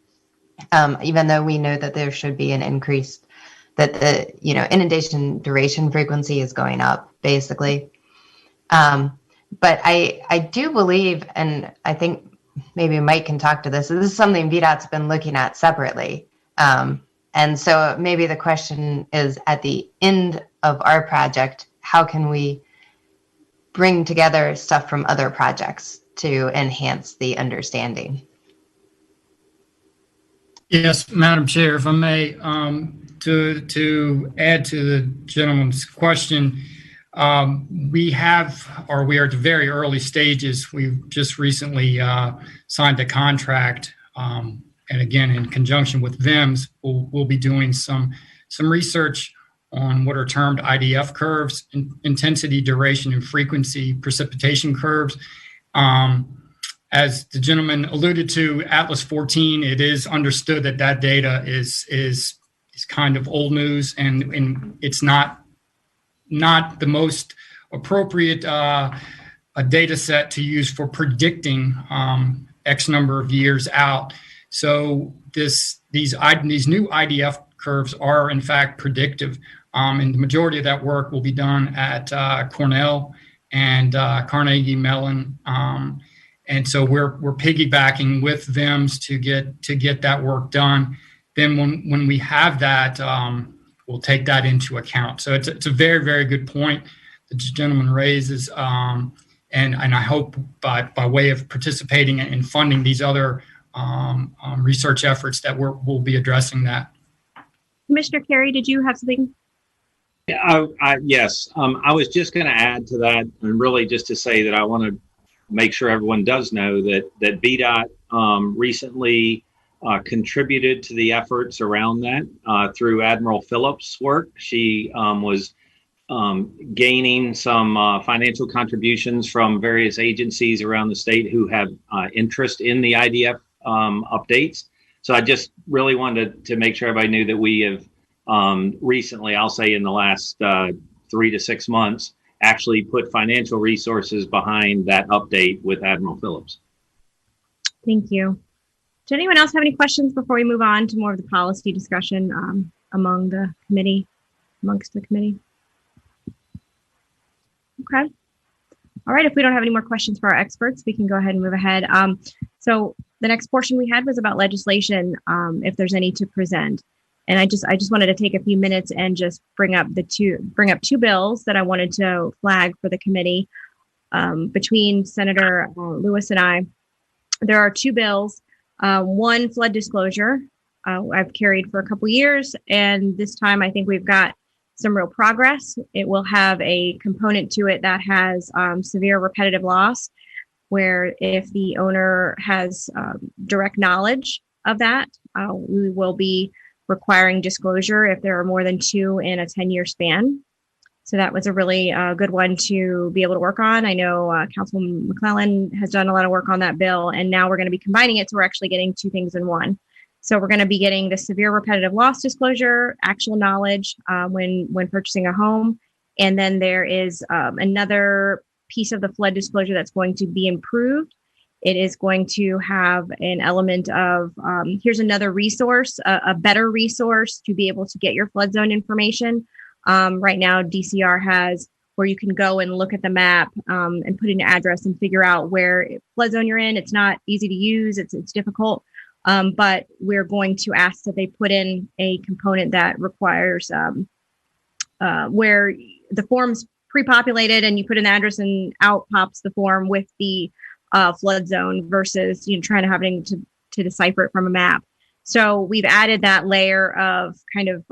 even though we know that there should be an increase, that the inundation duration frequency is going up, basically. but I do believe, and I think maybe Mike can talk to this. This is something VDOT's been looking at separately. And so maybe the question is, at the end of our project, how can we bring together stuff from other projects to enhance the understanding? Yes, Madam Chair, if I may, to add to the gentleman's question, we are at the very early stages. We've just recently signed a contract, and again, in conjunction with VIMS, we'll be doing some research on what are termed IDF curves, intensity, duration, and frequency precipitation curves. As the gentleman alluded to, Atlas 14, it is understood that data is kind of old news, and it's not the most appropriate data set to use for predicting X number of years out. So these new IDF curves are in fact predictive, and the majority of that work will be done at Cornell and Carnegie Mellon. And so we're piggybacking with VIMS to get that work done. Then when we have that, we'll take that into account. So it's a very, very good point that the gentleman raises. And I hope by way of participating in funding these other research efforts that we'll be addressing that. Commissioner Carey, did you have something? Yeah, yes. I was just going to add to that, and really just to say that I want to make sure everyone does know that VDOT recently contributed to the efforts around that through Admiral Phillips' work. She was gaining some financial contributions from various agencies around the state who have interest in the IDF updates. So I just really wanted to make sure everybody knew that we have recently, I'll say in the last 3 to 6 months, actually put financial resources behind that update with Admiral Phillips. Thank you. Does anyone else have any questions before we move on to more of the policy discussion amongst the committee? Okay. All right, if we don't have any more questions for our experts, we can go ahead and move ahead. So the next portion we had was about legislation, if there's any to present. And I just wanted to take a few minutes and just bring up two bills that I wanted to flag for the committee. Between Senator Lewis and I, there are two bills. One, flood disclosure, I've carried for a couple years, and this time I think we've got some real progress. It will have a component to it that has severe repetitive loss, where if the owner has direct knowledge of that, we will be requiring disclosure if there are more than two in a 10-year span. So that was a really good one to be able to work on. I know Councilman McClellan has done a lot of work on that bill, and now we're going to be combining it, so we're actually getting two things in one. So we're going to be getting the severe repetitive loss disclosure, actual knowledge when purchasing a home, and then there is another piece of the flood disclosure that's going to be improved. It is going to have an element of, here's another resource, a better resource to be able to get your flood zone information. Right now, DCR has where you can go and look at the map and put in an address and figure out where flood zone you're in. It's not easy to use, it's difficult, but we're going to ask that they put in a component that requires where the form's pre-populated and you put an address and out pops the form with the flood zone versus trying to having to decipher it from a map. So we've added that layer of kind of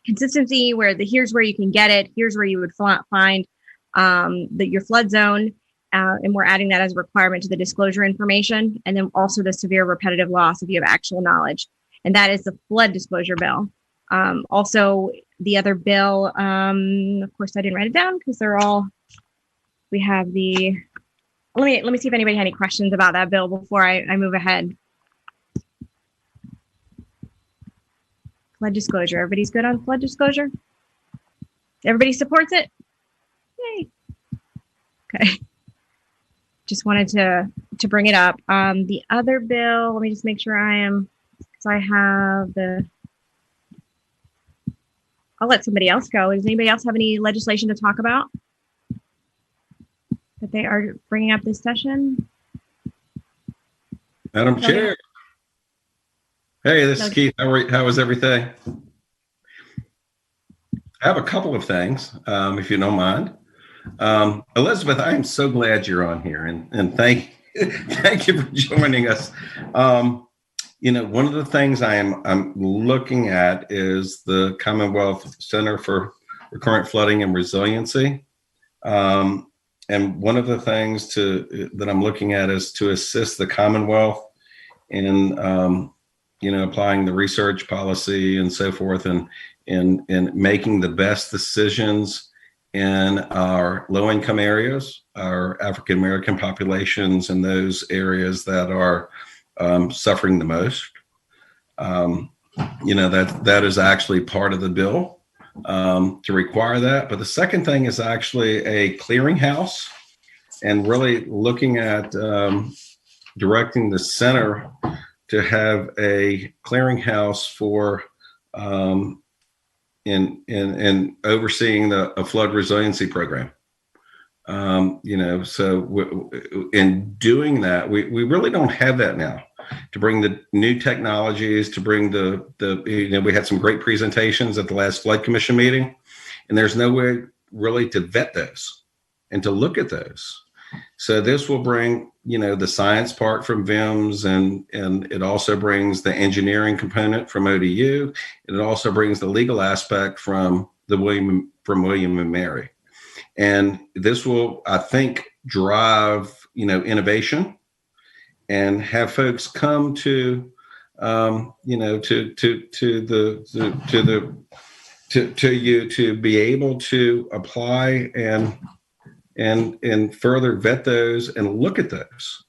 consistency where here's where you can get it, here's where you would find your flood zone, and we're adding that as a requirement to the disclosure information, and then also the severe repetitive loss if you have actual knowledge, and that is the flood disclosure bill. Also, the other bill, of course, I didn't write it down because we have the. Let me see if anybody had any questions about that bill before I move ahead. Flood disclosure. Everybody's good on flood disclosure? Everybody supports it? Yay. Okay. Just wanted to bring it up. The other bill, let me just make sure because I have I'll let somebody else go. Does anybody else have any legislation to talk about that they are bringing up this session. Madam Chair. Hey, this is Keith. How is everything? I have a couple of things, if you don't mind. Elizabeth, I am so glad you're on here, and thank you for joining us. One of the things I'm looking at is the Commonwealth Center for Recurrent Flooding and Resiliency. And one of the things that I'm looking at is to assist the Commonwealth in, applying the research policy and so forth, and in making the best decisions in our low-income areas, our African-American populations, and those areas that are suffering the most. That is actually part of the bill to require that. But the second thing is actually a clearinghouse, and really looking at directing the center to have a clearinghouse for in overseeing a flood resiliency program. So in doing that, we really don't have that now, to bring the new technologies, to bring we had some great presentations at the last Flood Commission meeting, and there's no way really to vet those and to look at those. So this will bring, the science part from VIMS, and it also brings the engineering component from ODU. And it also brings the legal aspect from William and Mary. And this will, I think, drive, innovation, and have folks come to, to be able to apply and further vet those and look at those.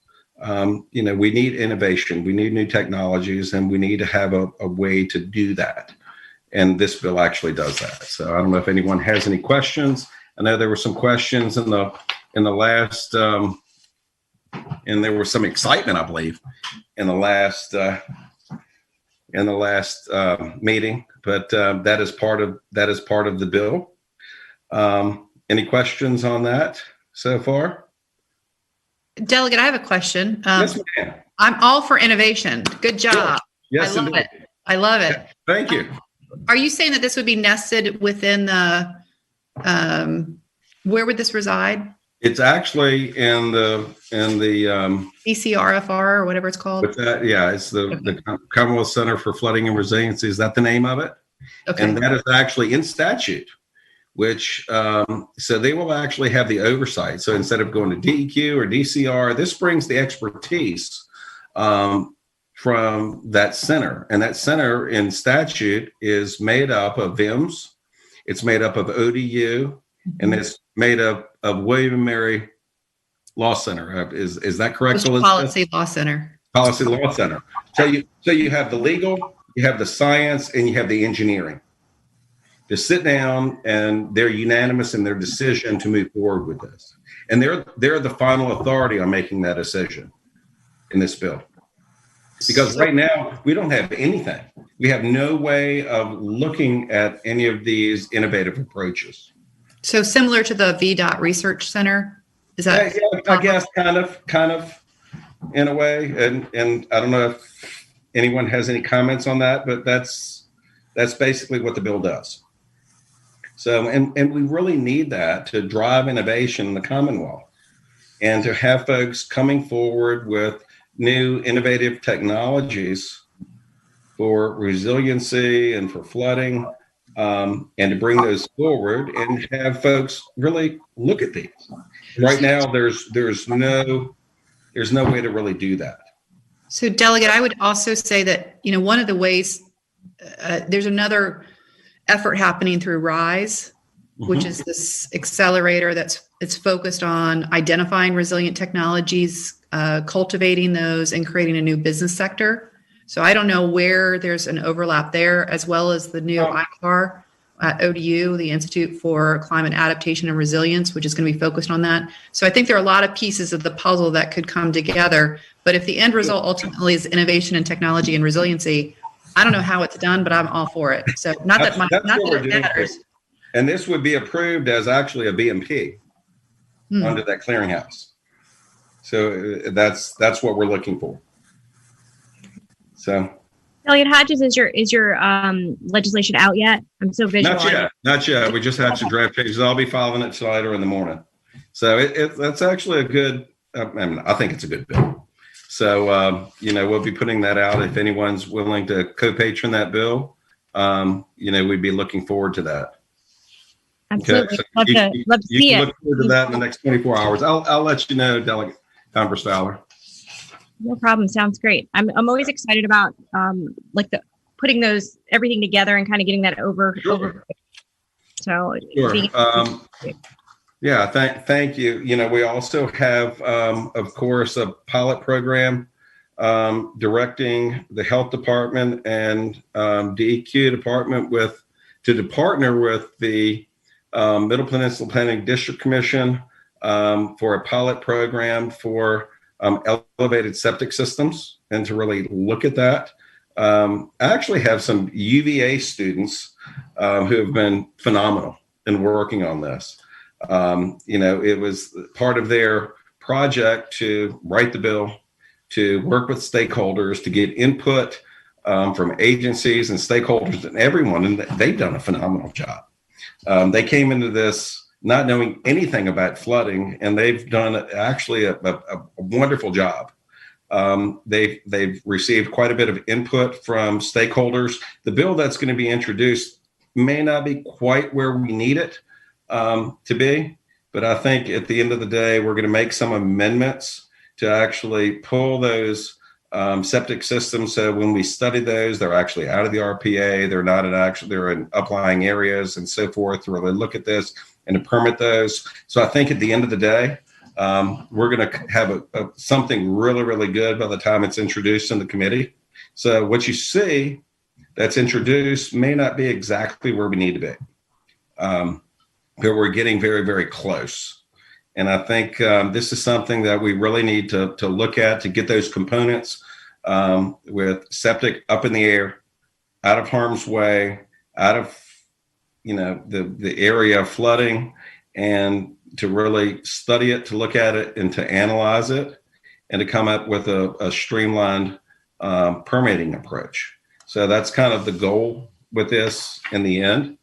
We need innovation, we need new technologies, and we need to have a way to do that. And this bill actually does that. So I don't know if anyone has any questions. I know there were some questions in the last, and there was some excitement, I believe, in the last meeting. But that is part of the bill. Any questions on that so far? Delegate, I have a question. Yes, ma'am. I'm all for innovation. Good job. Yes, I love it. I love it. Thank you. Are you saying that this would be nested within the, where would this reside? It's actually in the ECRFR or whatever it's called. With that, yeah, it's the Commonwealth Center for Flooding and Resiliency. Is that the name of it? Okay. And that is actually in statute, which so they will actually have the oversight. So instead of going to DEQ or DCR, this brings the expertise from that center. And that center in statute is made up of VIMS, it's made up of ODU, and it's made up of William and Mary Law Center. Is that correct, Elizabeth? Policy Law Center. Policy Law Center. So you have the legal, you have the science, and you have the engineering to sit down, and they're unanimous in their decision to move forward with this. And they're the final authority on making that decision in this bill. Because right now, we don't have anything. We have no way of looking at any of these innovative approaches. So similar to the VDOT Research Center? Is that? Yeah, I guess kind of in a way. And I don't know if anyone has any comments on that, but that's basically what the bill does. So, and we really need that to drive innovation in the Commonwealth, and to have folks coming forward with new innovative technologies for resiliency and for flooding, and to bring those forward and have folks really look at these. Right now, there's no way to really do that. So, Delegate, I would also say that, one of the ways, there's another effort happening through RISE, which is this accelerator it's focused on identifying resilient technologies, cultivating those, and creating a new business sector. So I don't know where there's an overlap there, as well as the new ICAR at ODU, the Institute for Climate Adaptation and Resilience, which is going to be focused on that. So I think there are a lot of pieces of the puzzle that could come together. But if the end result ultimately is innovation and technology and resiliency, I don't know how it's done, but I'm all for it. So not that it matters. And this would be approved as actually a BMP. under that clearinghouse. So that's what we're looking for. So. Elliot Hodges, is your legislation out yet? I'm so visual. Not yet. We just had some draft pages. I'll be filing it later in the morning. So that's actually a good. I think it's a good bill. So we'll be putting that out if anyone's willing to co-patron that bill. We'd be looking forward to that. Absolutely, okay, so love to see it. Look forward to that in the next 24 hours. I'll let you know, Delegate Congress Fowler. No problem. Sounds great. I'm always excited about putting those everything together and kind of getting that over. So sure. Yeah, thank you. We also have, of course, a pilot program directing the health department and DEQ department to partner with the Middle Peninsula Planning District Commission for a pilot program for elevated septic systems, and to really look at that. I actually have some UVA students who have been phenomenal in working on this. It was part of their project to write the bill, to work with stakeholders, to get input from agencies and stakeholders and everyone, and they've done a phenomenal job. They came into this not knowing anything about flooding, and they've done actually a wonderful job. They've received quite a bit of input from stakeholders. The bill that's going to be introduced may not be quite where we need it to be, but I think at the end of the day, we're going to make some amendments to actually pull those septic systems. So when we study those, they're actually out of the RPA. They're not they're in uplying areas and so forth, to really look at this and to permit those. So I think at the end of the day, we're going to have something really, really good by the time it's introduced in the committee. So what you see that's introduced may not be exactly where we need to be, but we're getting very, very close. And I think this is something that we really need to look at, to get those components with septic up in the air, out of harm's way, out of the area of flooding, and to really study it, to look at it, and to analyze it, and to come up with a streamlined permitting approach. So that's kind of the goal with this in the end.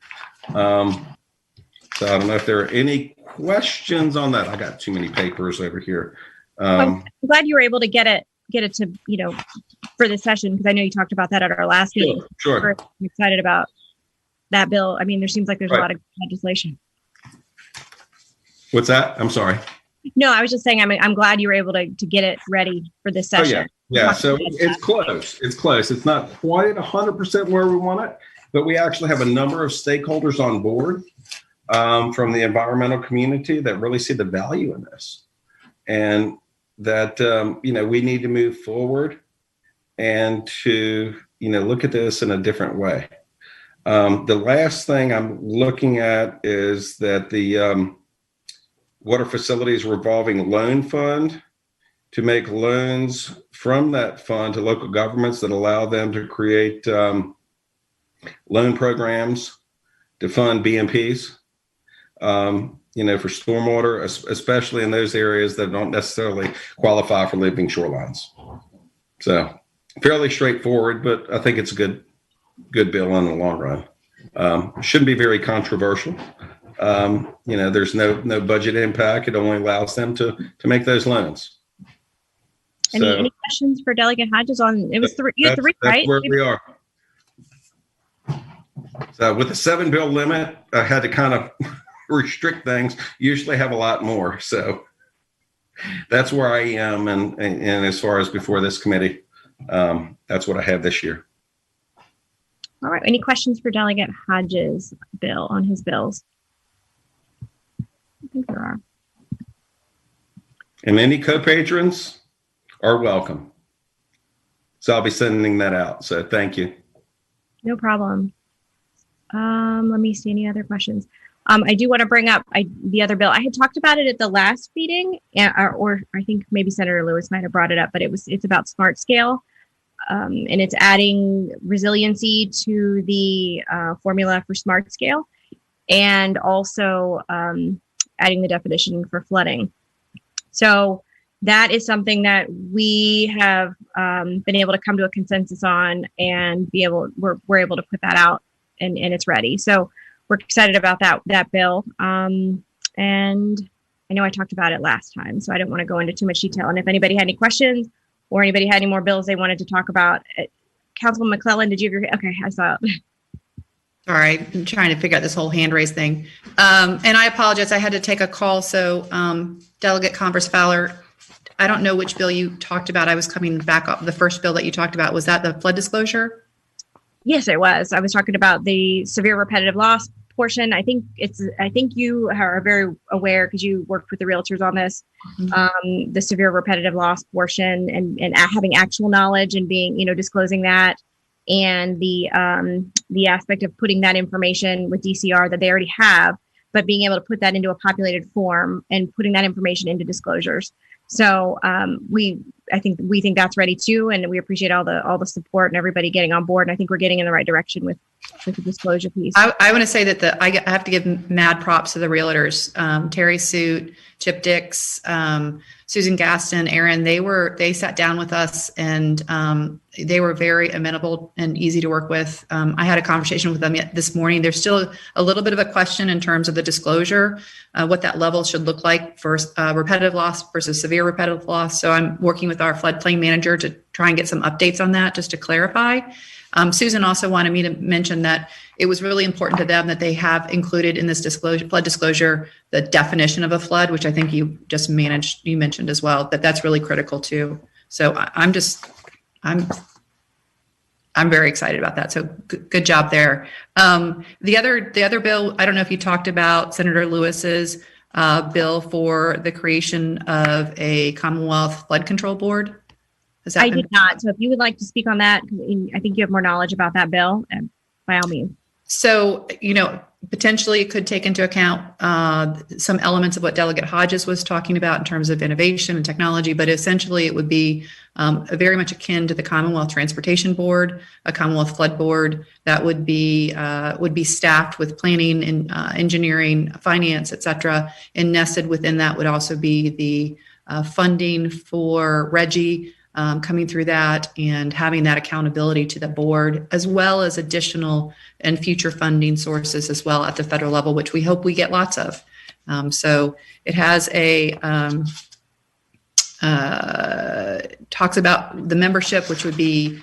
So I don't know if there are any questions on that. I got too many papers over here. I'm glad you were able to get it to, for this session, because I know you talked about that at our last meeting. Sure. I'm excited about that bill. I mean, there seems like there's a lot of legislation. What's that? I'm sorry. No, I was just saying, I'm glad you were able to get it ready for this session. Yeah. So it's close. It's close. It's not quite 100% where we want it, but we actually have a number of stakeholders on board from the environmental community that really see the value in this, and that we need to move forward and to look at this in a different way. The last thing I'm looking at is that the Water Facilities Revolving Loan Fund, to make loans from that fund to local governments that allow them to create loan programs to fund BMPs, for stormwater, especially in those areas that don't necessarily qualify for living shorelines. So fairly straightforward, but I think it's a good bill in the long run. Shouldn't be very controversial. There's no budget impact. It only allows them to make those loans. Any questions for Delegate Hodges on? It was you had three, right? That's where we are. So with the 7-bill limit, I had to kind of restrict things. Usually have a lot more. So that's where I am. And as far as before this committee, that's what I have this year. All right. Any questions for Delegate Hodges' bill on his bills? I think there are. And any co-patrons are welcome. So I'll be sending that out. So thank you. No problem. Let me see any other questions. I do want to bring up the other bill. I had talked about it at the last meeting, or I think maybe Senator Lewis might have brought it up, but it's about smart scale. And it's adding resiliency to the formula for smart scale, and also adding the definition for flooding. So that is something that we have been able to come to a consensus on, and we're able to put that out, and it's ready. So we're excited about that bill. And I know I talked about it last time, so I don't want to go into too much detail. And if anybody had any questions or anybody had any more bills they wanted to talk about, Councilman McClellan, did you have okay, I saw it. Sorry, I'm trying to figure out this whole hand raise thing. And I apologize, I had to take a call. So Delegate Converse Fowler, I don't know which bill you talked about. I was coming back up. The first bill that you talked about, was that the flood disclosure? Yes, it was. I was talking about the severe repetitive loss portion. I think you are very aware, because you worked with the realtors on this, the severe repetitive loss portion, and having actual knowledge and being, disclosing that, and the aspect of putting that information with DCR that they already have, but being able to put that into a populated form and putting that information into disclosures. So we think that's ready too, and we appreciate all the support and everybody getting on board. And I think we're getting in the right direction with the disclosure piece. I want to say that I have to give mad props to the realtors, Terry Suit, Chip Dix, Susan Gaston, Aaron. They sat down with us, and they were very amenable and easy to work with. I had a conversation with them this morning. There's still a little bit of a question in terms of the disclosure, what that level should look like for repetitive loss versus severe repetitive loss. So I'm working with our floodplain manager to try and get some updates on that, just to clarify. Susan also wanted me to mention that it was really important to them that they have included in this flood disclosure the definition of a flood, which I think you mentioned as well, that's really critical too. So I'm very excited about that. So good job there. The other bill, I don't know if you talked about Senator Lewis's bill for the creation of a Commonwealth Flood Control Board. I did not. So if you would like to speak on that, I think you have more knowledge about that bill, by all means. So, potentially it could take into account some elements of what Delegate Hodges was talking about in terms of innovation and technology, but essentially it would be very much akin to the Commonwealth Transportation Board, a Commonwealth Flood Board that would be staffed with planning and engineering, finance, et cetera. And nested within that would also be the funding for RGGI, coming through that and having that accountability to the board, as well as additional and future funding sources as well at the federal level, which we hope we get lots of. So it has talks about the membership, which would be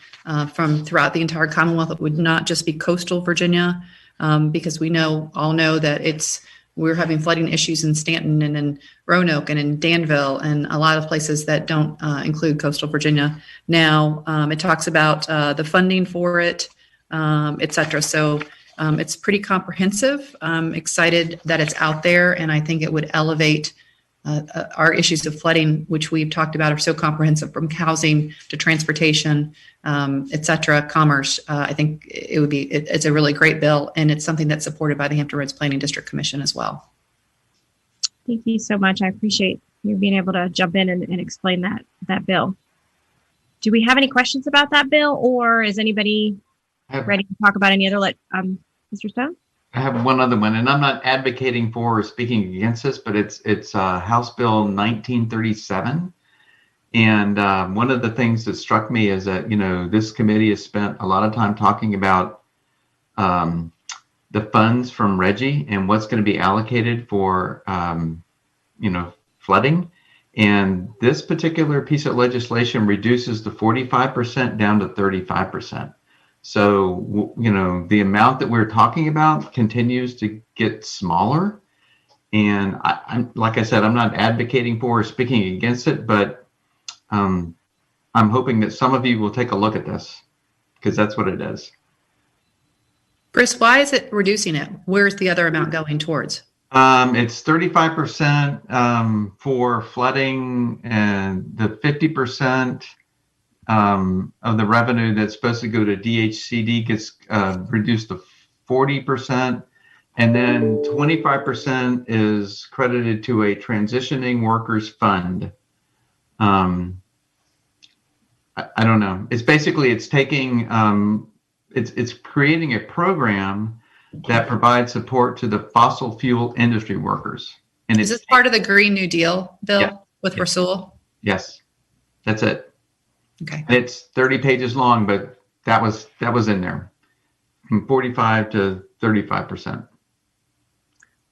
from throughout the entire Commonwealth. It would not just be coastal Virginia, because we all know that we're having flooding issues in Stanton and in Roanoke and in Danville and a lot of places that don't include coastal Virginia. Now, it talks about the funding for it, et cetera. So it's pretty comprehensive. I'm excited that it's out there, and I think it would elevate our issues of flooding, which we've talked about, are so comprehensive, from housing to transportation, et cetera, commerce. I think it's a really great bill, and it's something that's supported by the Hampton Roads Planning District Commission as well. Thank you so much. I appreciate you being able to jump in and explain that bill. Do we have any questions about that bill, or is anybody ready to talk about any other? Mr. Stone? I have one other one, and I'm not advocating for or speaking against this, but it's House Bill 1937. And one of the things that struck me is that, this committee has spent a lot of time talking about the funds from RGGI and what's going to be allocated for, flooding. And this particular piece of legislation reduces the 45% down to 35%. So, the amount that we're talking about continues to get smaller. And I'm like I said, I'm not advocating for or speaking against it, but I'm hoping that some of you will take a look at this, because that's what it is. Chris, why is it reducing it? Where's the other amount going towards? It's 35% for flooding, and the 50% of the revenue that's supposed to go to DHCD gets reduced to 40%, and then 25% is credited to a transitioning workers fund. I don't know. It's basically, it's taking, it's creating a program that provides support to the fossil fuel industry workers. And Is it's this part of the Green New Deal bill Yeah. with Yeah. Rasul? yes, that's it. Okay. And it's 30 pages long, but that was in there, from 45 to 35%.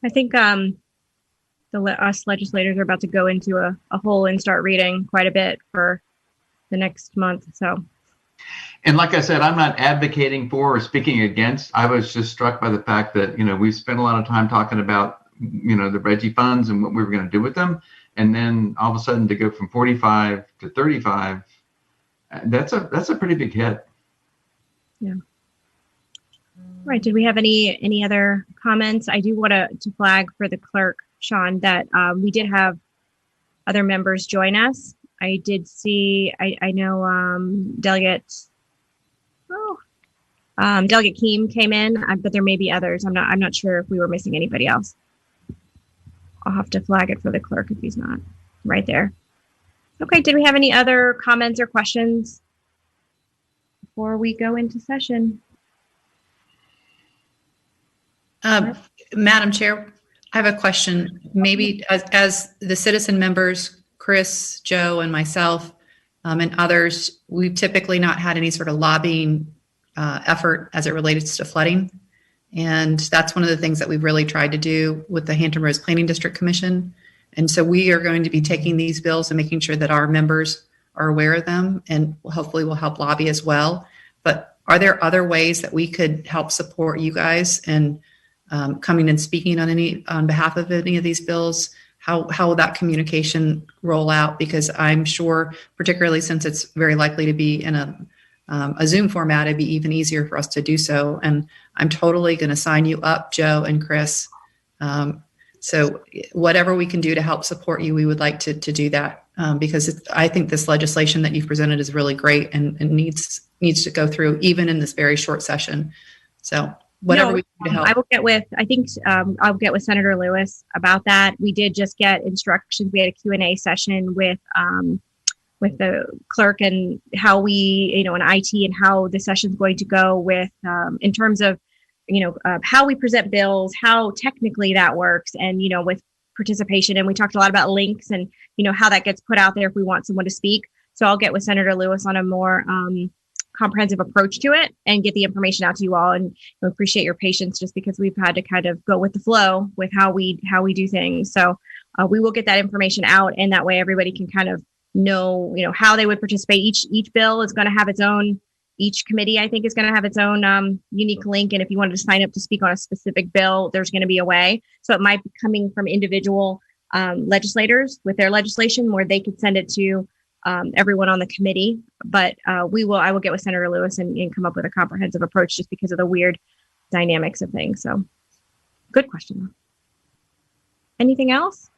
I think us legislators are about to go into a hole and start reading quite a bit for the next month. So, And like I said, I'm not advocating for or speaking against. I was just struck by the fact that, we've spent a lot of time talking about, the Reggie funds and what we were going to do with them. And then all of a sudden to go from 45 to 35, that's a pretty big hit. yeah. Right. Did we have any other comments? I do want to flag for the clerk, Sean, that we did have other members join us. I did see, I know Delegate Keem came in, but there may be others. I'm not sure if we were missing anybody else. I'll have to flag it for the clerk if he's not right there. Okay. Did we have any other comments or questions before we go into session? Madam Chair, I have a question. Maybe as the citizen members, Chris, Joe, and myself, and others, we've typically not had any sort of lobbying effort as it relates to flooding. And that's one of the things that we've really tried to do with the Hampton Roads Planning District Commission. And so we are going to be taking these bills and making sure that our members are aware of them, and hopefully will help lobby as well. But are there other ways that we could help support you guys and coming and speaking on behalf of any of these bills? How will that communication roll out? Because I'm sure, particularly since it's very likely to be in a Zoom format, it'd be even easier for us to do so. And I'm totally going to sign you up, Joe and Chris. So whatever we can do to help support you, we would like to do that, because I think this legislation that you've presented is really great and needs to go through even in this very short session. So whatever we can do to help. I will get with, I'll get with Senator Lewis about that. We did just get instructions. We had a Q&A session with the clerk and how we, in IT and how the session's going to go with, in terms of, how we present bills, how technically that works, and, with participation. And we talked a lot about links and, how that gets put out there if we want someone to speak. So I'll get with Senator Lewis on a more comprehensive approach to it and get the information out to you all. And appreciate your patience, just because we've had to kind of go with the flow with how we do things. So we will get that information out, and that way everybody can kind of know, how they would participate. Each bill is going to have its own. Each committee, I think, is going to have its own unique link. And if you wanted to sign up to speak on a specific bill, there's going to be a way. So it might be coming from individual legislators with their legislation, where they could send it to everyone on the committee. But I will get with Senator Lewis and come up with a comprehensive approach, just because of the weird dynamics of things. So good question. Anything else?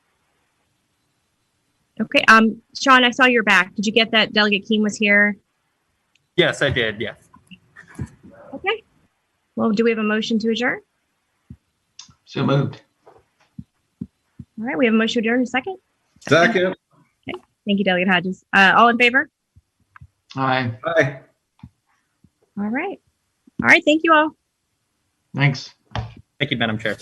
Okay. Sean, I saw your back. Did you get that Delegate Keem was here? Yes, I did. Yes. Okay. Well, do we have a motion to adjourn? So moved. All right. We have a motion to adjourn. A second? Second. Okay. Thank you, Delegate Hodges. All in favor? Aye. Aye. All right. All right. Thank you all. Thanks. Thank you, Madam Chair.